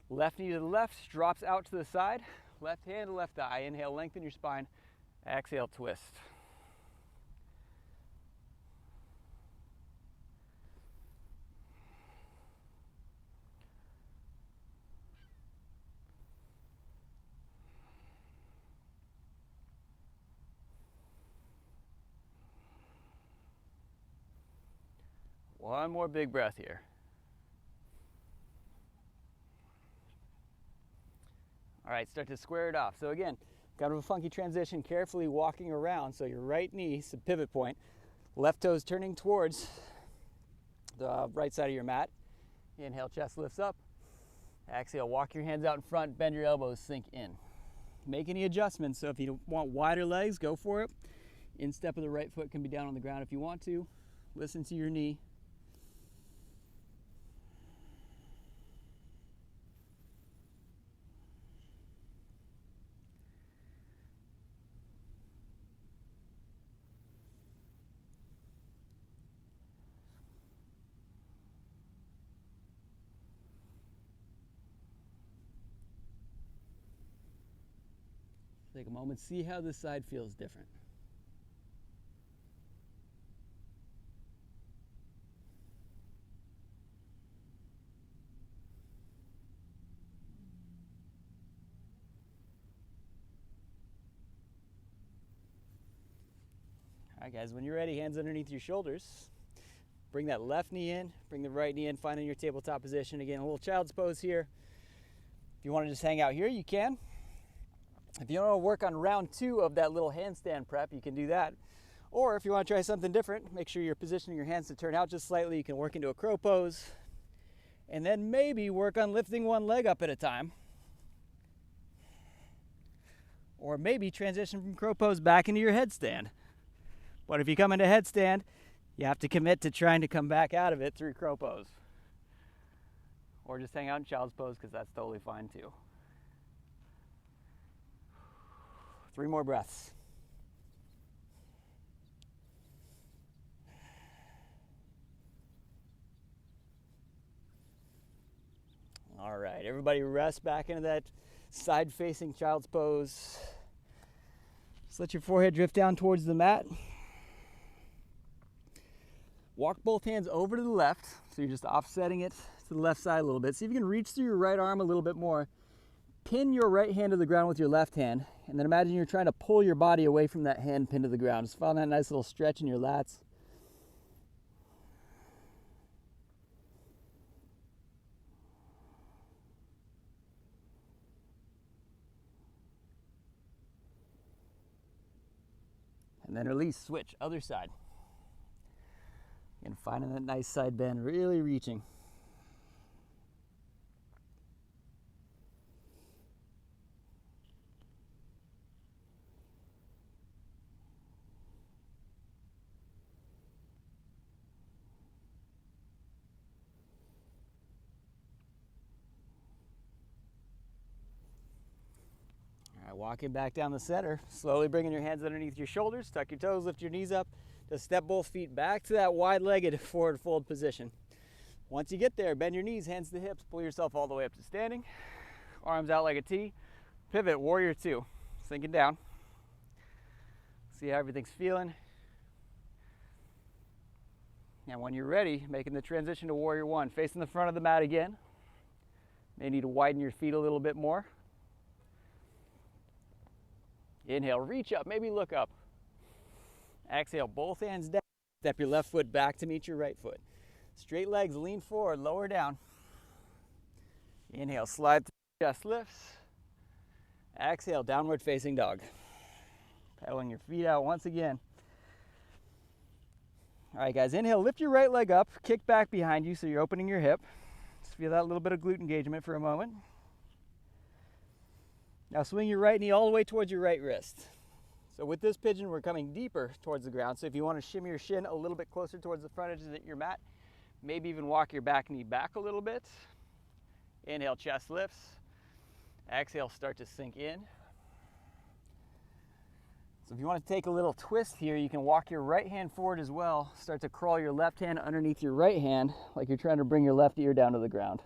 Left knee to the left, drops out to the side. Left hand to left thigh. Inhale, lengthen your spine. Exhale, twist. One more big breath here. All right, start to square it off. So again, kind of a funky transition, carefully walking around. So your right knee is the pivot point, left toes turning towards the right side of your mat. Inhale, chest lifts up. Exhale, walk your hands out in front, bend your elbows, sink in. Make any adjustments. So if you want wider legs, go for it. Instep of the right foot can be down on the ground if you want to. Listen to your knee. Take a moment, see how this side feels different. All right, guys, when you're ready, hands underneath your shoulders. Bring that left knee in, bring the right knee in, finding your tabletop position. Again, a little child's pose here. If you want to just hang out here, you can. If you want to work on round 2 of that little handstand prep, you can do that. Or if you want to try something different, make sure you're positioning your hands to turn out just slightly. You can work into a crow pose. And then maybe work on lifting one leg up at a time. Or maybe transition from crow pose back into your headstand. But if you come into headstand, you have to commit to trying to come back out of it through crow pose. Or just hang out in child's pose, because that's totally fine too. 3 more breaths. All right, everybody rest back into that side-facing child's pose. Just let your forehead drift down towards the mat. Walk both hands over to the left, so you're just offsetting it to the left side a little bit. See if you can reach through your right arm a little bit more. Pin your right hand to the ground with your left hand, and then imagine you're trying to pull your body away from that hand pinned to the ground. Just find that nice little stretch in your lats. And then release, switch, other side. And finding that nice side bend, really reaching. All right, walking back down the center, slowly bringing your hands underneath your shoulders, tuck your toes, lift your knees up. Just step both feet back to that wide-legged forward fold position. Once you get there, bend your knees, hands to the hips, pull yourself all the way up to standing. Arms out like a T. Pivot, warrior two. Sinking down. See how everything's feeling. And when you're ready, making the transition to warrior one, facing the front of the mat again. May need to widen your feet a little bit more. Inhale, reach up, maybe look up. Exhale, both hands down. Step your left foot back to meet your right foot. Straight legs, lean forward, lower down. Inhale, slide through, chest lifts. Exhale, downward facing dog. Pedaling your feet out once again. All right, guys, inhale, lift your right leg up, kick back behind you so you're opening your hip. Just feel that little bit of glute engagement for a moment. Now swing your right knee all the way towards your right wrist. So with this pigeon, we're coming deeper towards the ground. So if you want to shimmy your shin a little bit closer towards the front edge of your mat, maybe even walk your back knee back a little bit. Inhale, chest lifts. Exhale, start to sink in. So if you want to take a little twist here, you can walk your right hand forward as well. Start to crawl your left hand underneath your right hand like you're trying to bring your left ear down to the ground.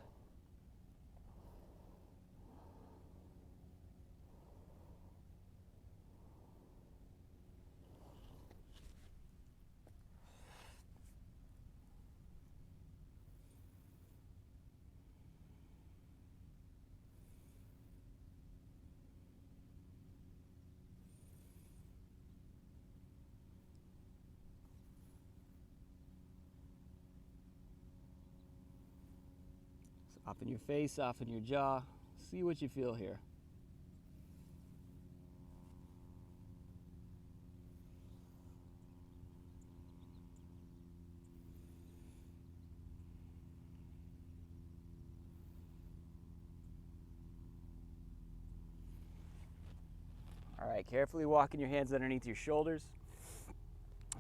Soften your face, soften your jaw. See what you feel here. All right, carefully walking your hands underneath your shoulders.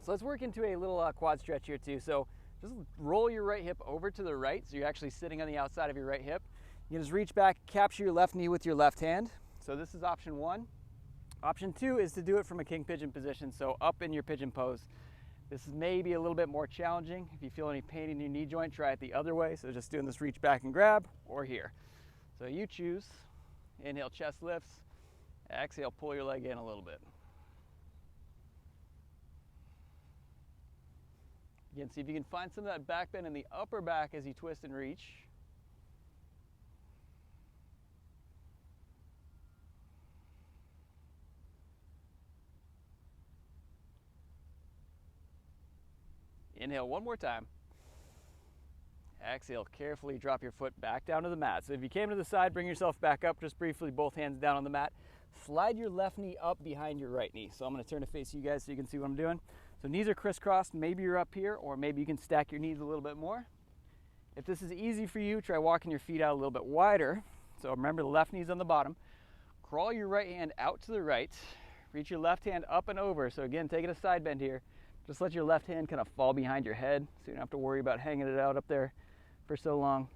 So let's work into a little quad stretch here too. So just roll your right hip over to the right, so you're actually sitting on the outside of your right hip. You can just reach back, capture your left knee with your left hand. So this is option one. Option two is to do it from a king pigeon position, so up in your pigeon pose. This is maybe a little bit more challenging. If you feel any pain in your knee joint, try it the other way. So just doing this reach back and grab, or here. So you choose. Inhale, chest lifts. Exhale, pull your leg in a little bit. Again, see if you can find some of that back bend in the upper back as you twist and reach. Inhale one more time. Exhale, carefully drop your foot back down to the mat. So if you came to the side, bring yourself back up just briefly, both hands down on the mat. Slide your left knee up behind your right knee. So I'm going to turn to face you guys so you can see what I'm doing. So knees are crisscrossed, maybe you're up here, or maybe you can stack your knees a little bit more. If this is easy for you, try walking your feet out a little bit wider. So remember the left knee's on the bottom. Crawl your right hand out to the right. Reach your left hand up and over. So again, taking a side bend here. Just let your left hand kind of fall behind your head so you don't have to worry about hanging it out up there for so long.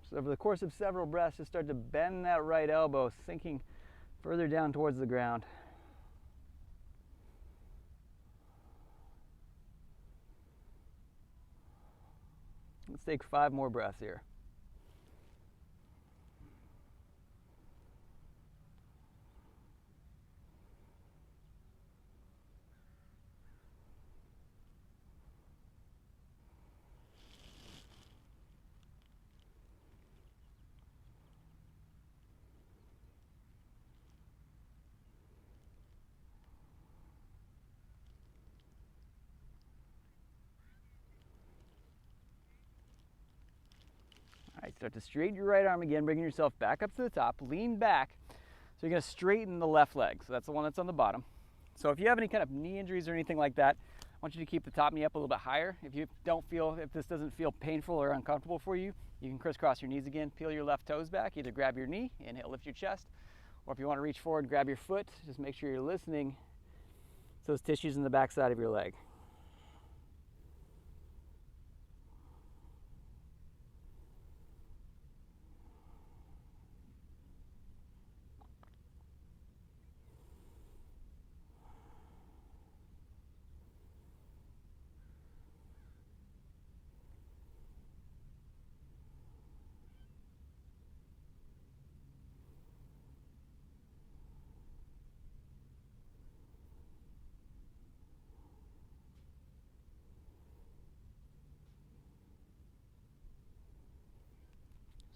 So over the course of several breaths, just start to bend that right elbow, sinking further down towards the ground. Let's take 5 more breaths here. All right, start to straighten your right arm again, bringing yourself back up to the top, lean back. So you're gonna straighten the left leg. So that's the one that's on the bottom. So if you have any kind of knee injuries or anything like that, I want you to keep the top knee up a little bit higher. If this doesn't feel painful or uncomfortable for you, you can crisscross your knees again, peel your left toes back, either grab your knee, inhale, lift your chest, or if you want to reach forward, grab your foot. Just make sure you're listening to those tissues in the back side of your leg.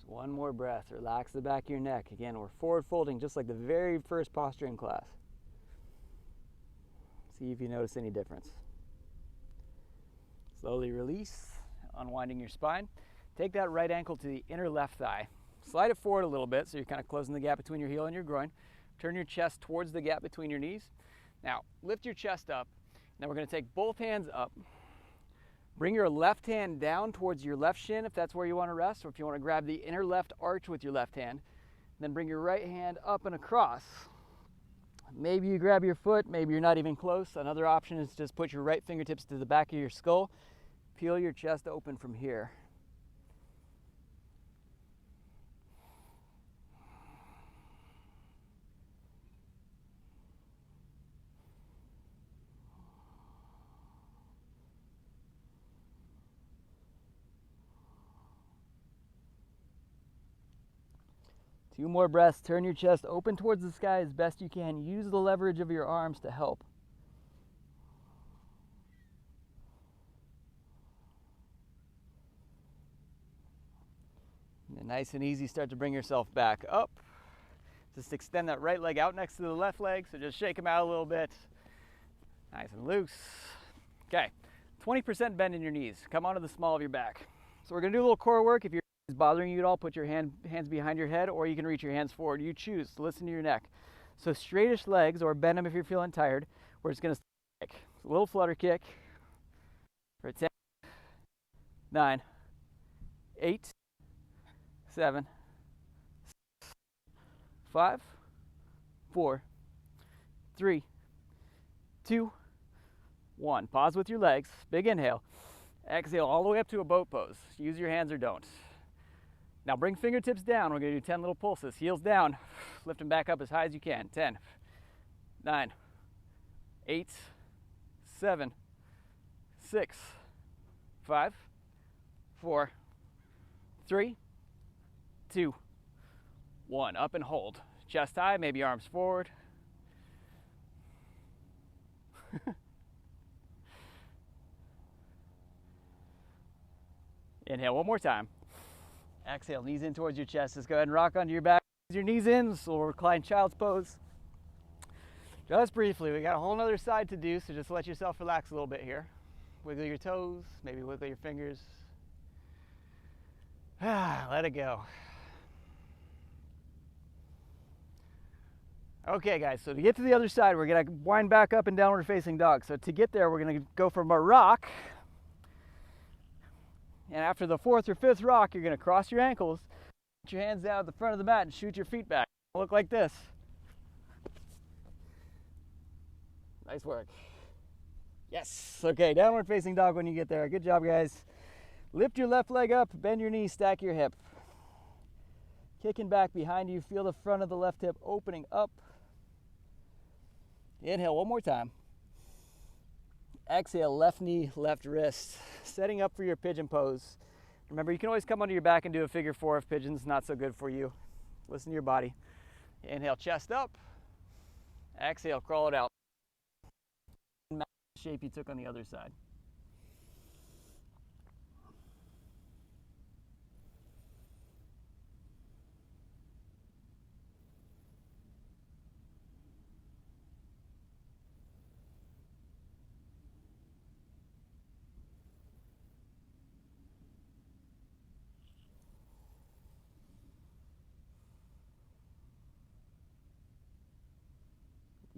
One more breath. Relax the back of your neck. Again, we're forward folding just like the very first posture in class. See if you notice any difference. Slowly release, unwinding your spine. Take that right ankle to the inner left thigh. Slide it forward a little bit so you're kind of closing the gap between your heel and your groin. Turn your chest towards the gap between your knees. Now, lift your chest up. Now we're going to take both hands up. Bring your left hand down towards your left shin if that's where you want to rest, or if you want to grab the inner left arch with your left hand. Then bring your right hand up and across. Maybe you grab your foot, maybe you're not even close. Another option is just put your right fingertips to the back of your skull. Peel your chest open from here. Two more breaths. Turn your chest open towards the sky as best you can. Use the leverage of your arms to help. And then nice and easy, start to bring yourself back up. Just extend that right leg out next to the left leg, so just shake them out a little bit. Nice and loose. Okay, 20% bend in your knees. Come onto the small of your back. So we're going to do a little core work. If you're bothering you at all, put your hands behind your head, or you can reach your hands forward. You choose. Listen to your neck. So straightish legs, or bend them if you're feeling tired. We're just going to kick. A little flutter kick for 10, 9, 8, 7, 6, 5, 4, 3, 2, 1. Pause with your legs. Big inhale. Exhale all the way up to a boat pose. Use your hands or don't. Now bring fingertips down. We're going to do 10 little pulses. Heels down. Lift them back up as high as you can. 10, 9, 8, 7, 6, 5, 4, 3, 2, 1. Up and hold. Chest high, maybe arms forward. Inhale one more time. Exhale, knees in towards your chest. Just go ahead and rock onto your back. Your knees in, so we'll recline child's pose. Just briefly, we got a whole nother side to do, so just let yourself relax a little bit here. Wiggle your toes, maybe wiggle your fingers. Let it go. Okay guys, so to get to the other side, we're gonna wind back up and downward facing dog. So to get there, we're gonna go from a rock. And after the fourth or fifth rock, you're going to cross your ankles, put your hands down at the front of the mat, and shoot your feet back. Look like this. Nice work. Yes. Okay, downward facing dog when you get there. Good job, guys. Lift your left leg up, bend your knee, stack your hip. Kicking back behind you, feel the front of the left hip opening up. Inhale one more time. Exhale, left knee, left wrist. Setting up for your pigeon pose. Remember, you can always come onto your back and do a figure four if pigeon's not so good for you. Listen to your body. Inhale, chest up. Exhale, crawl it out. Shape you took on the other side.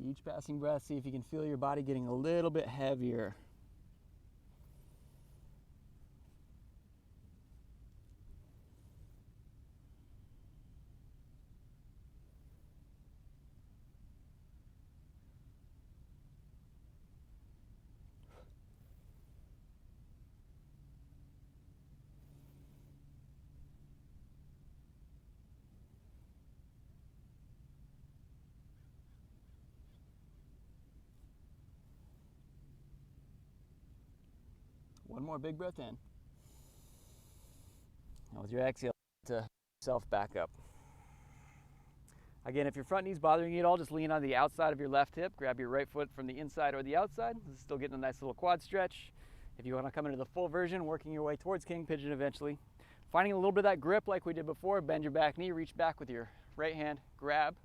Each passing breath, see if you can feel your body getting a little bit heavier. One more big breath in. Now with your exhale, to yourself back up. Again, if your front knee's bothering you at all, just lean on the outside of your left hip. Grab your right foot from the inside or the outside. This is still getting a nice little quad stretch. If you want to come into the full version, working your way towards King Pigeon eventually, Finding a little bit of that grip like we did before, bend your back knee, reach back with your right hand, grab.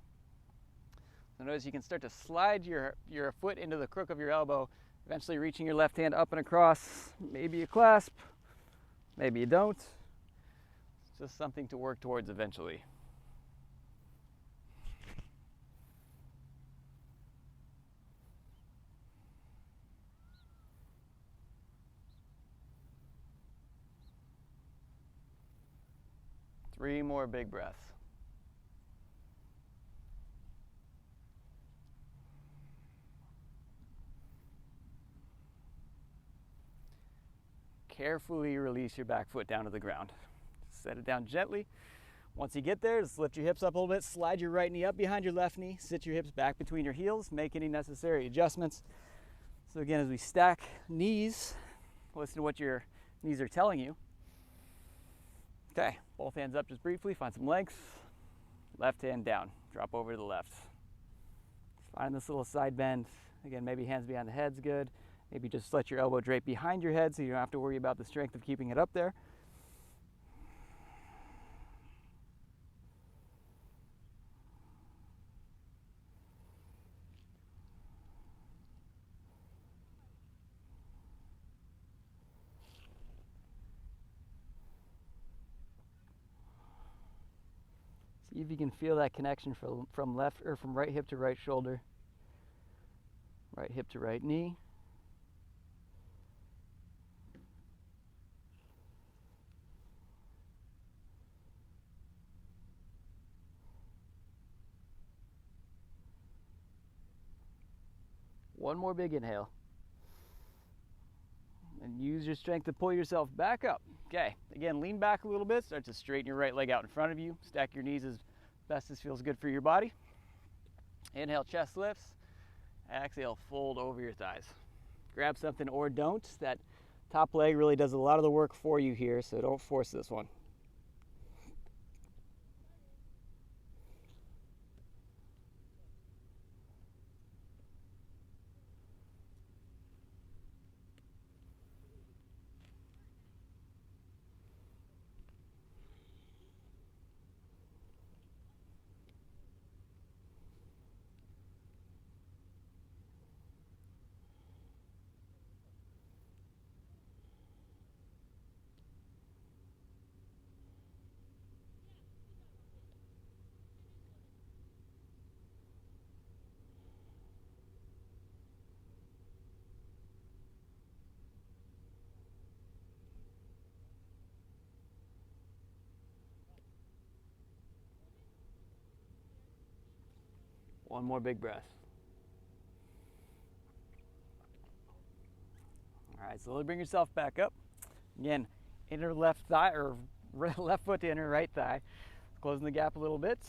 So notice you can start to slide your foot into the crook of your elbow, eventually reaching your left hand up and across. Maybe you clasp, maybe you don't. It's just something to work towards eventually. Three more big breaths. Carefully release your back foot down to the ground. Set it down gently. Once you get there, just lift your hips up a little bit, slide your right knee up behind your left knee, sit your hips back between your heels, make any necessary adjustments. So again, as we stack knees, listen to what your knees are telling you. Okay, both hands up just briefly, find some length. Left hand down, drop over to the left. Find this little side bend. Again, maybe hands behind the head's good. Maybe just let your elbow drape behind your head so you don't have to worry about the strength of keeping it up there. See if you can feel that connection from left or from right hip to right shoulder, right hip to right knee. One more big inhale. And use your strength to pull yourself back up. Okay, again, lean back a little bit. Start to straighten your right leg out in front of you. Stack your knees as best as feels good for your body. Inhale, chest lifts. Exhale, fold over your thighs. Grab something or don't. That top leg really does a lot of the work for you here, so don't force this one. One more big breath. All right, slowly bring yourself back up. Again, inner left thigh, or left foot to inner right thigh. Closing the gap a little bit.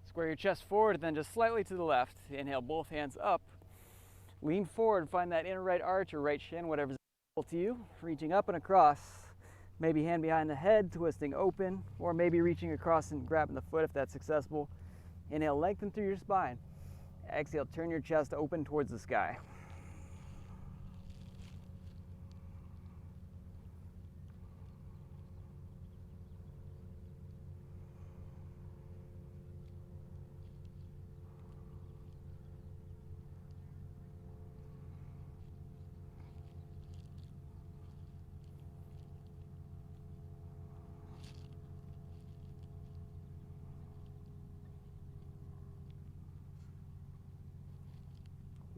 Square your chest forward and then just slightly to the left. Inhale, both hands up. Lean forward, find that inner right arch or right shin, whatever's available to you. Reaching up and across. Maybe hand behind the head, twisting open, or maybe reaching across and grabbing the foot if that's accessible. Inhale, lengthen through your spine. Exhale, turn your chest open towards the sky.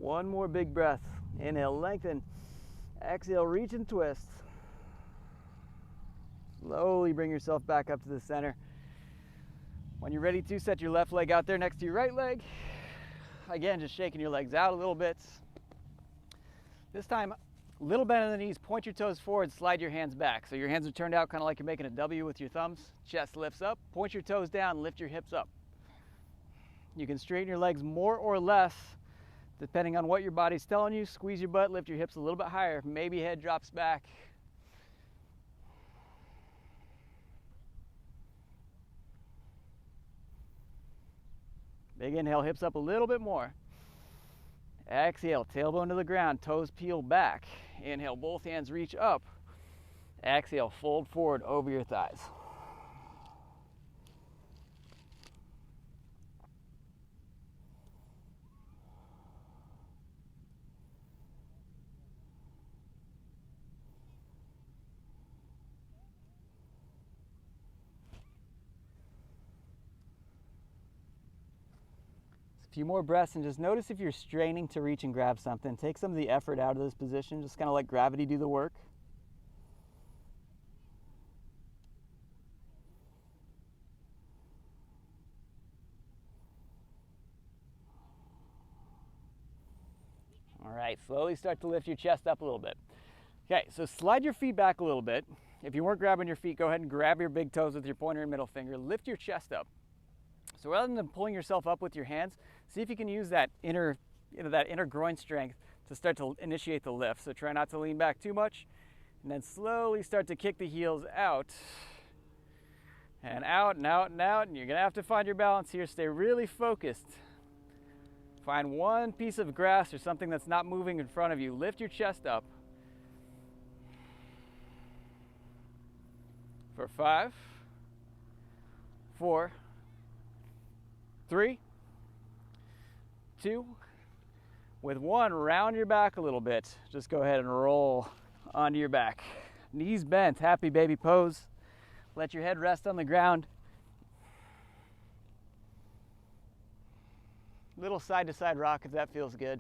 One more big breath. Inhale, lengthen. Exhale, reach and twist. Slowly bring yourself back up to the center. When you're ready to, set your left leg out there next to your right leg. Again, just shaking your legs out a little bit. This time, little bend in the knees, point your toes forward, slide your hands back. So your hands are turned out kind of like you're making a W with your thumbs. Chest lifts up, point your toes down, lift your hips up. You can straighten your legs more or less depending on what your body's telling you. Squeeze your butt, lift your hips a little bit higher. Maybe head drops back. Big inhale, hips up a little bit more. Exhale, tailbone to the ground, toes peel back. Inhale, both hands reach up. Exhale, fold forward over your thighs. A few more breaths, and just notice if you're straining to reach and grab something. Take some of the effort out of this position. Just kind of let gravity do the work. All right, slowly start to lift your chest up a little bit. Okay, so slide your feet back a little bit. If you weren't grabbing your feet, go ahead and grab your big toes with your pointer and middle finger. Lift your chest up. So rather than pulling yourself up with your hands, see if you can use that inner groin strength to start to initiate the lift. So try not to lean back too much, and then slowly start to kick the heels out and out and out and out. And you're gonna have to find your balance here. Stay really focused. Find one piece of grass or something that's not moving in front of you. Lift your chest up. For 5, 4, 3, 2, with 1, round your back a little bit. Just go ahead and roll onto your back. Knees bent, happy baby pose. Let your head rest on the ground. Little side to side rock if that feels good.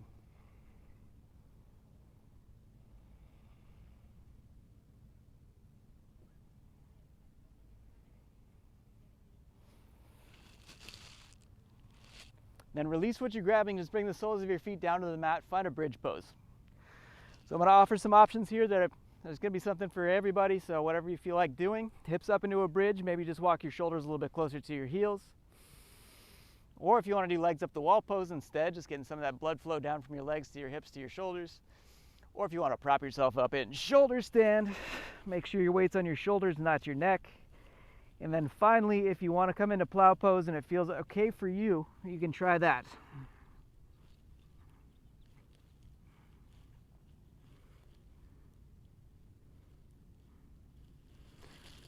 Then release what you're grabbing, just bring the soles of your feet down to the mat, find a bridge pose. So I'm gonna offer some options here that there's gonna be something for everybody, so whatever you feel like doing. Hips up into a bridge, maybe just walk your shoulders a little bit closer to your heels. Or if you wanna do legs up the wall pose instead, just getting some of that blood flow down from your legs to your hips to your shoulders. Or if you wanna prop yourself up in shoulder stand, make sure your weight's on your shoulders, not your neck. And then finally, if you want to come into plow pose and it feels okay for you, you can try that.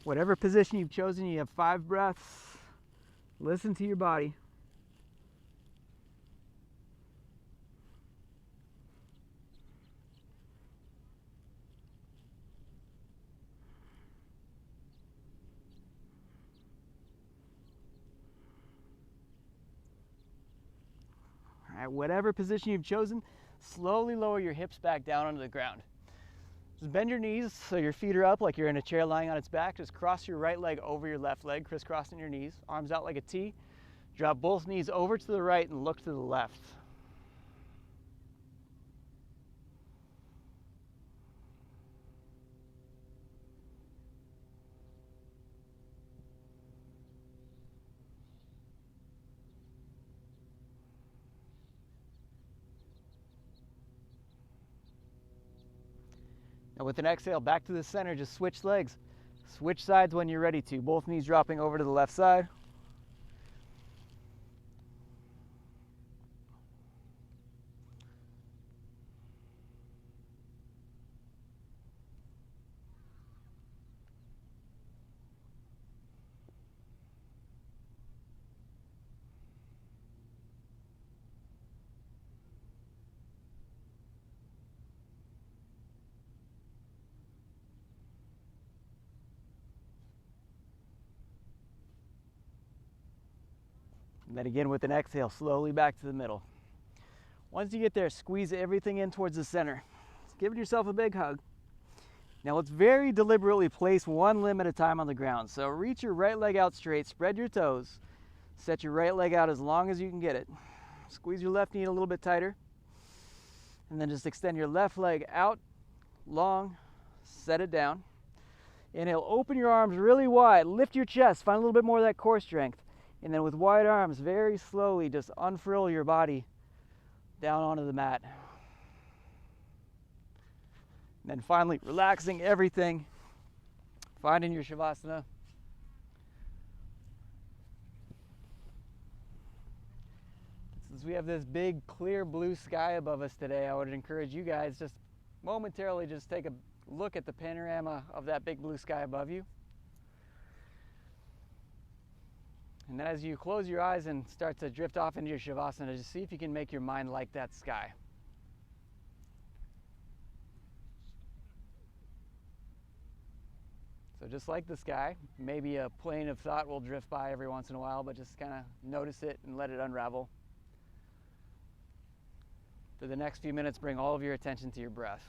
Whatever position you've chosen, you have 5 breaths. Listen to your body. All right, whatever position you've chosen, slowly lower your hips back down onto the ground. Just bend your knees so your feet are up like you're in a chair lying on its back. Just cross your right leg over your left leg, crisscrossing your knees, arms out like a T. Drop both knees over to the right and look to the left. Now with an exhale, back to the center, just switch legs. Switch sides when you're ready to. Both knees dropping over to the left side. And then again with an exhale, slowly back to the middle. Once you get there, squeeze everything in towards the center. Just give yourself a big hug. Now let's very deliberately place one limb at a time on the ground. So reach your right leg out straight, spread your toes, set your right leg out as long as you can get it. Squeeze your left knee a little bit tighter. And then just extend your left leg out, long, set it down. Inhale, open your arms really wide, lift your chest, find a little bit more of that core strength. And then with wide arms, very slowly, just unfurl your body down onto the mat. And then finally, relaxing everything, finding your Shavasana. Since we have this big, clear blue sky above us today, I would encourage you guys just momentarily just take a look at the panorama of that big blue sky above you. And then as you close your eyes and start to drift off into your Shavasana, just see if you can make your mind like that sky. So just like the sky, maybe a plane of thought will drift by every once in a while, but just kind of notice it and let it unravel. For the next few minutes, bring all of your attention to your breath.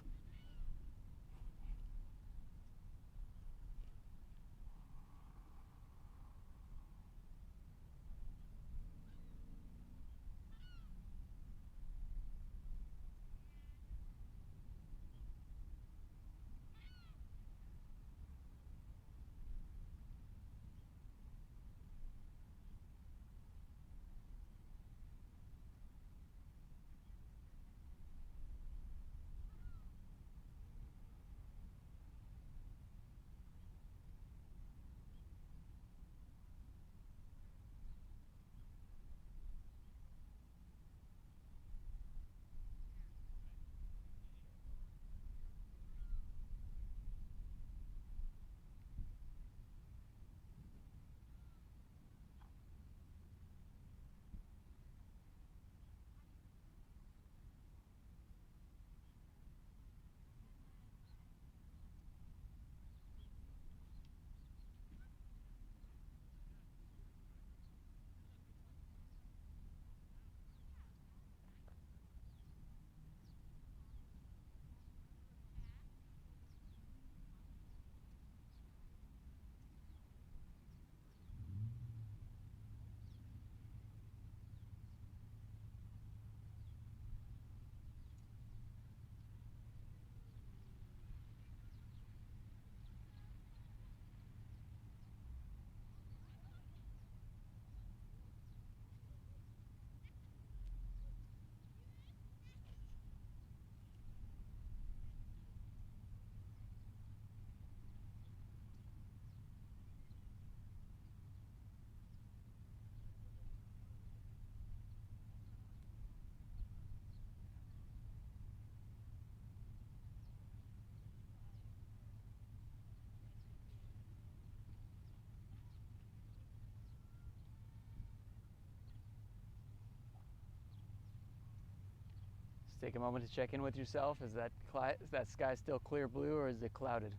Just take a moment to check in with yourself. Is that sky still clear blue or is it clouded?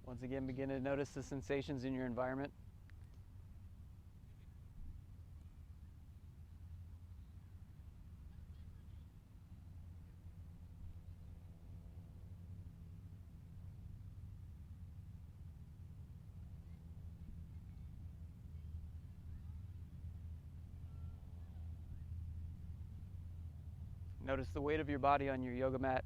Once again, begin to notice the sensations in your environment. Notice the weight of your body on your yoga mat.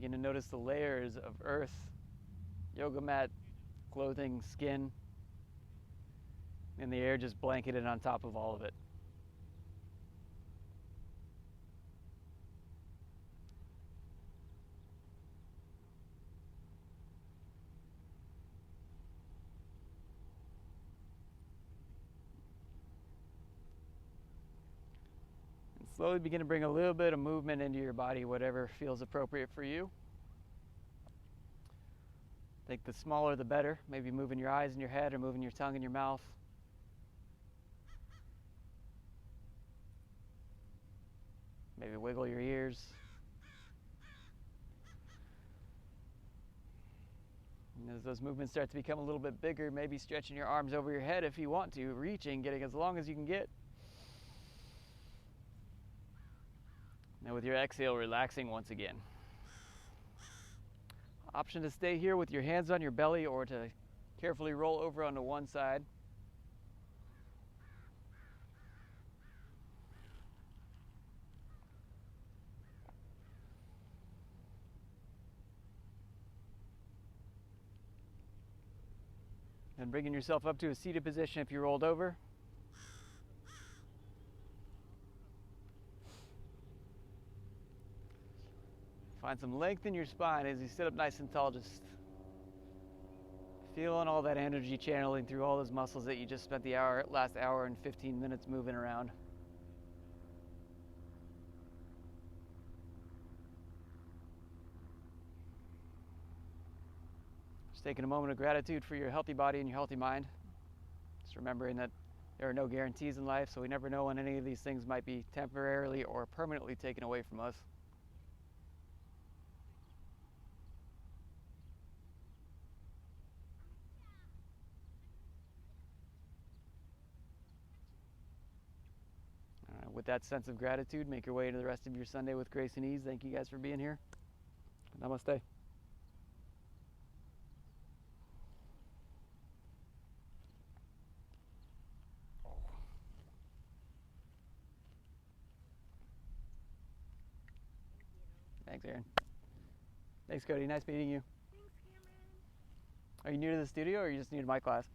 Begin to notice the layers of earth, yoga mat, clothing, skin, and the air just blanketed on top of all of it. Slowly begin to bring a little bit of movement into your body, whatever feels appropriate for you. I think the smaller the better. Maybe moving your eyes and your head or moving your tongue and your mouth. Maybe wiggle your ears. And as those movements start to become a little bit bigger, maybe stretching your arms over your head if you want to, reaching, getting as long as you can get. Now with your exhale, relaxing once again. Option to stay here with your hands on your belly or to carefully roll over onto one side. And bringing yourself up to a seated position if you rolled over. Find some length in your spine as you sit up nice and tall, just feeling all that energy channeling through all those muscles that you just spent the last hour and 15 minutes moving around. Just taking a moment of gratitude for your healthy body and your healthy mind. Just remembering that there are no guarantees in life, so we never know when any of these things might be temporarily or permanently taken away from us. With that sense of gratitude, make your way into the rest of your Sunday with grace and ease. Thank you guys for being here. Namaste. Thanks, Aaron. Thanks, Cody. Nice meeting you. Thanks, Cameron. Are you new to the studio or are you just new to my class?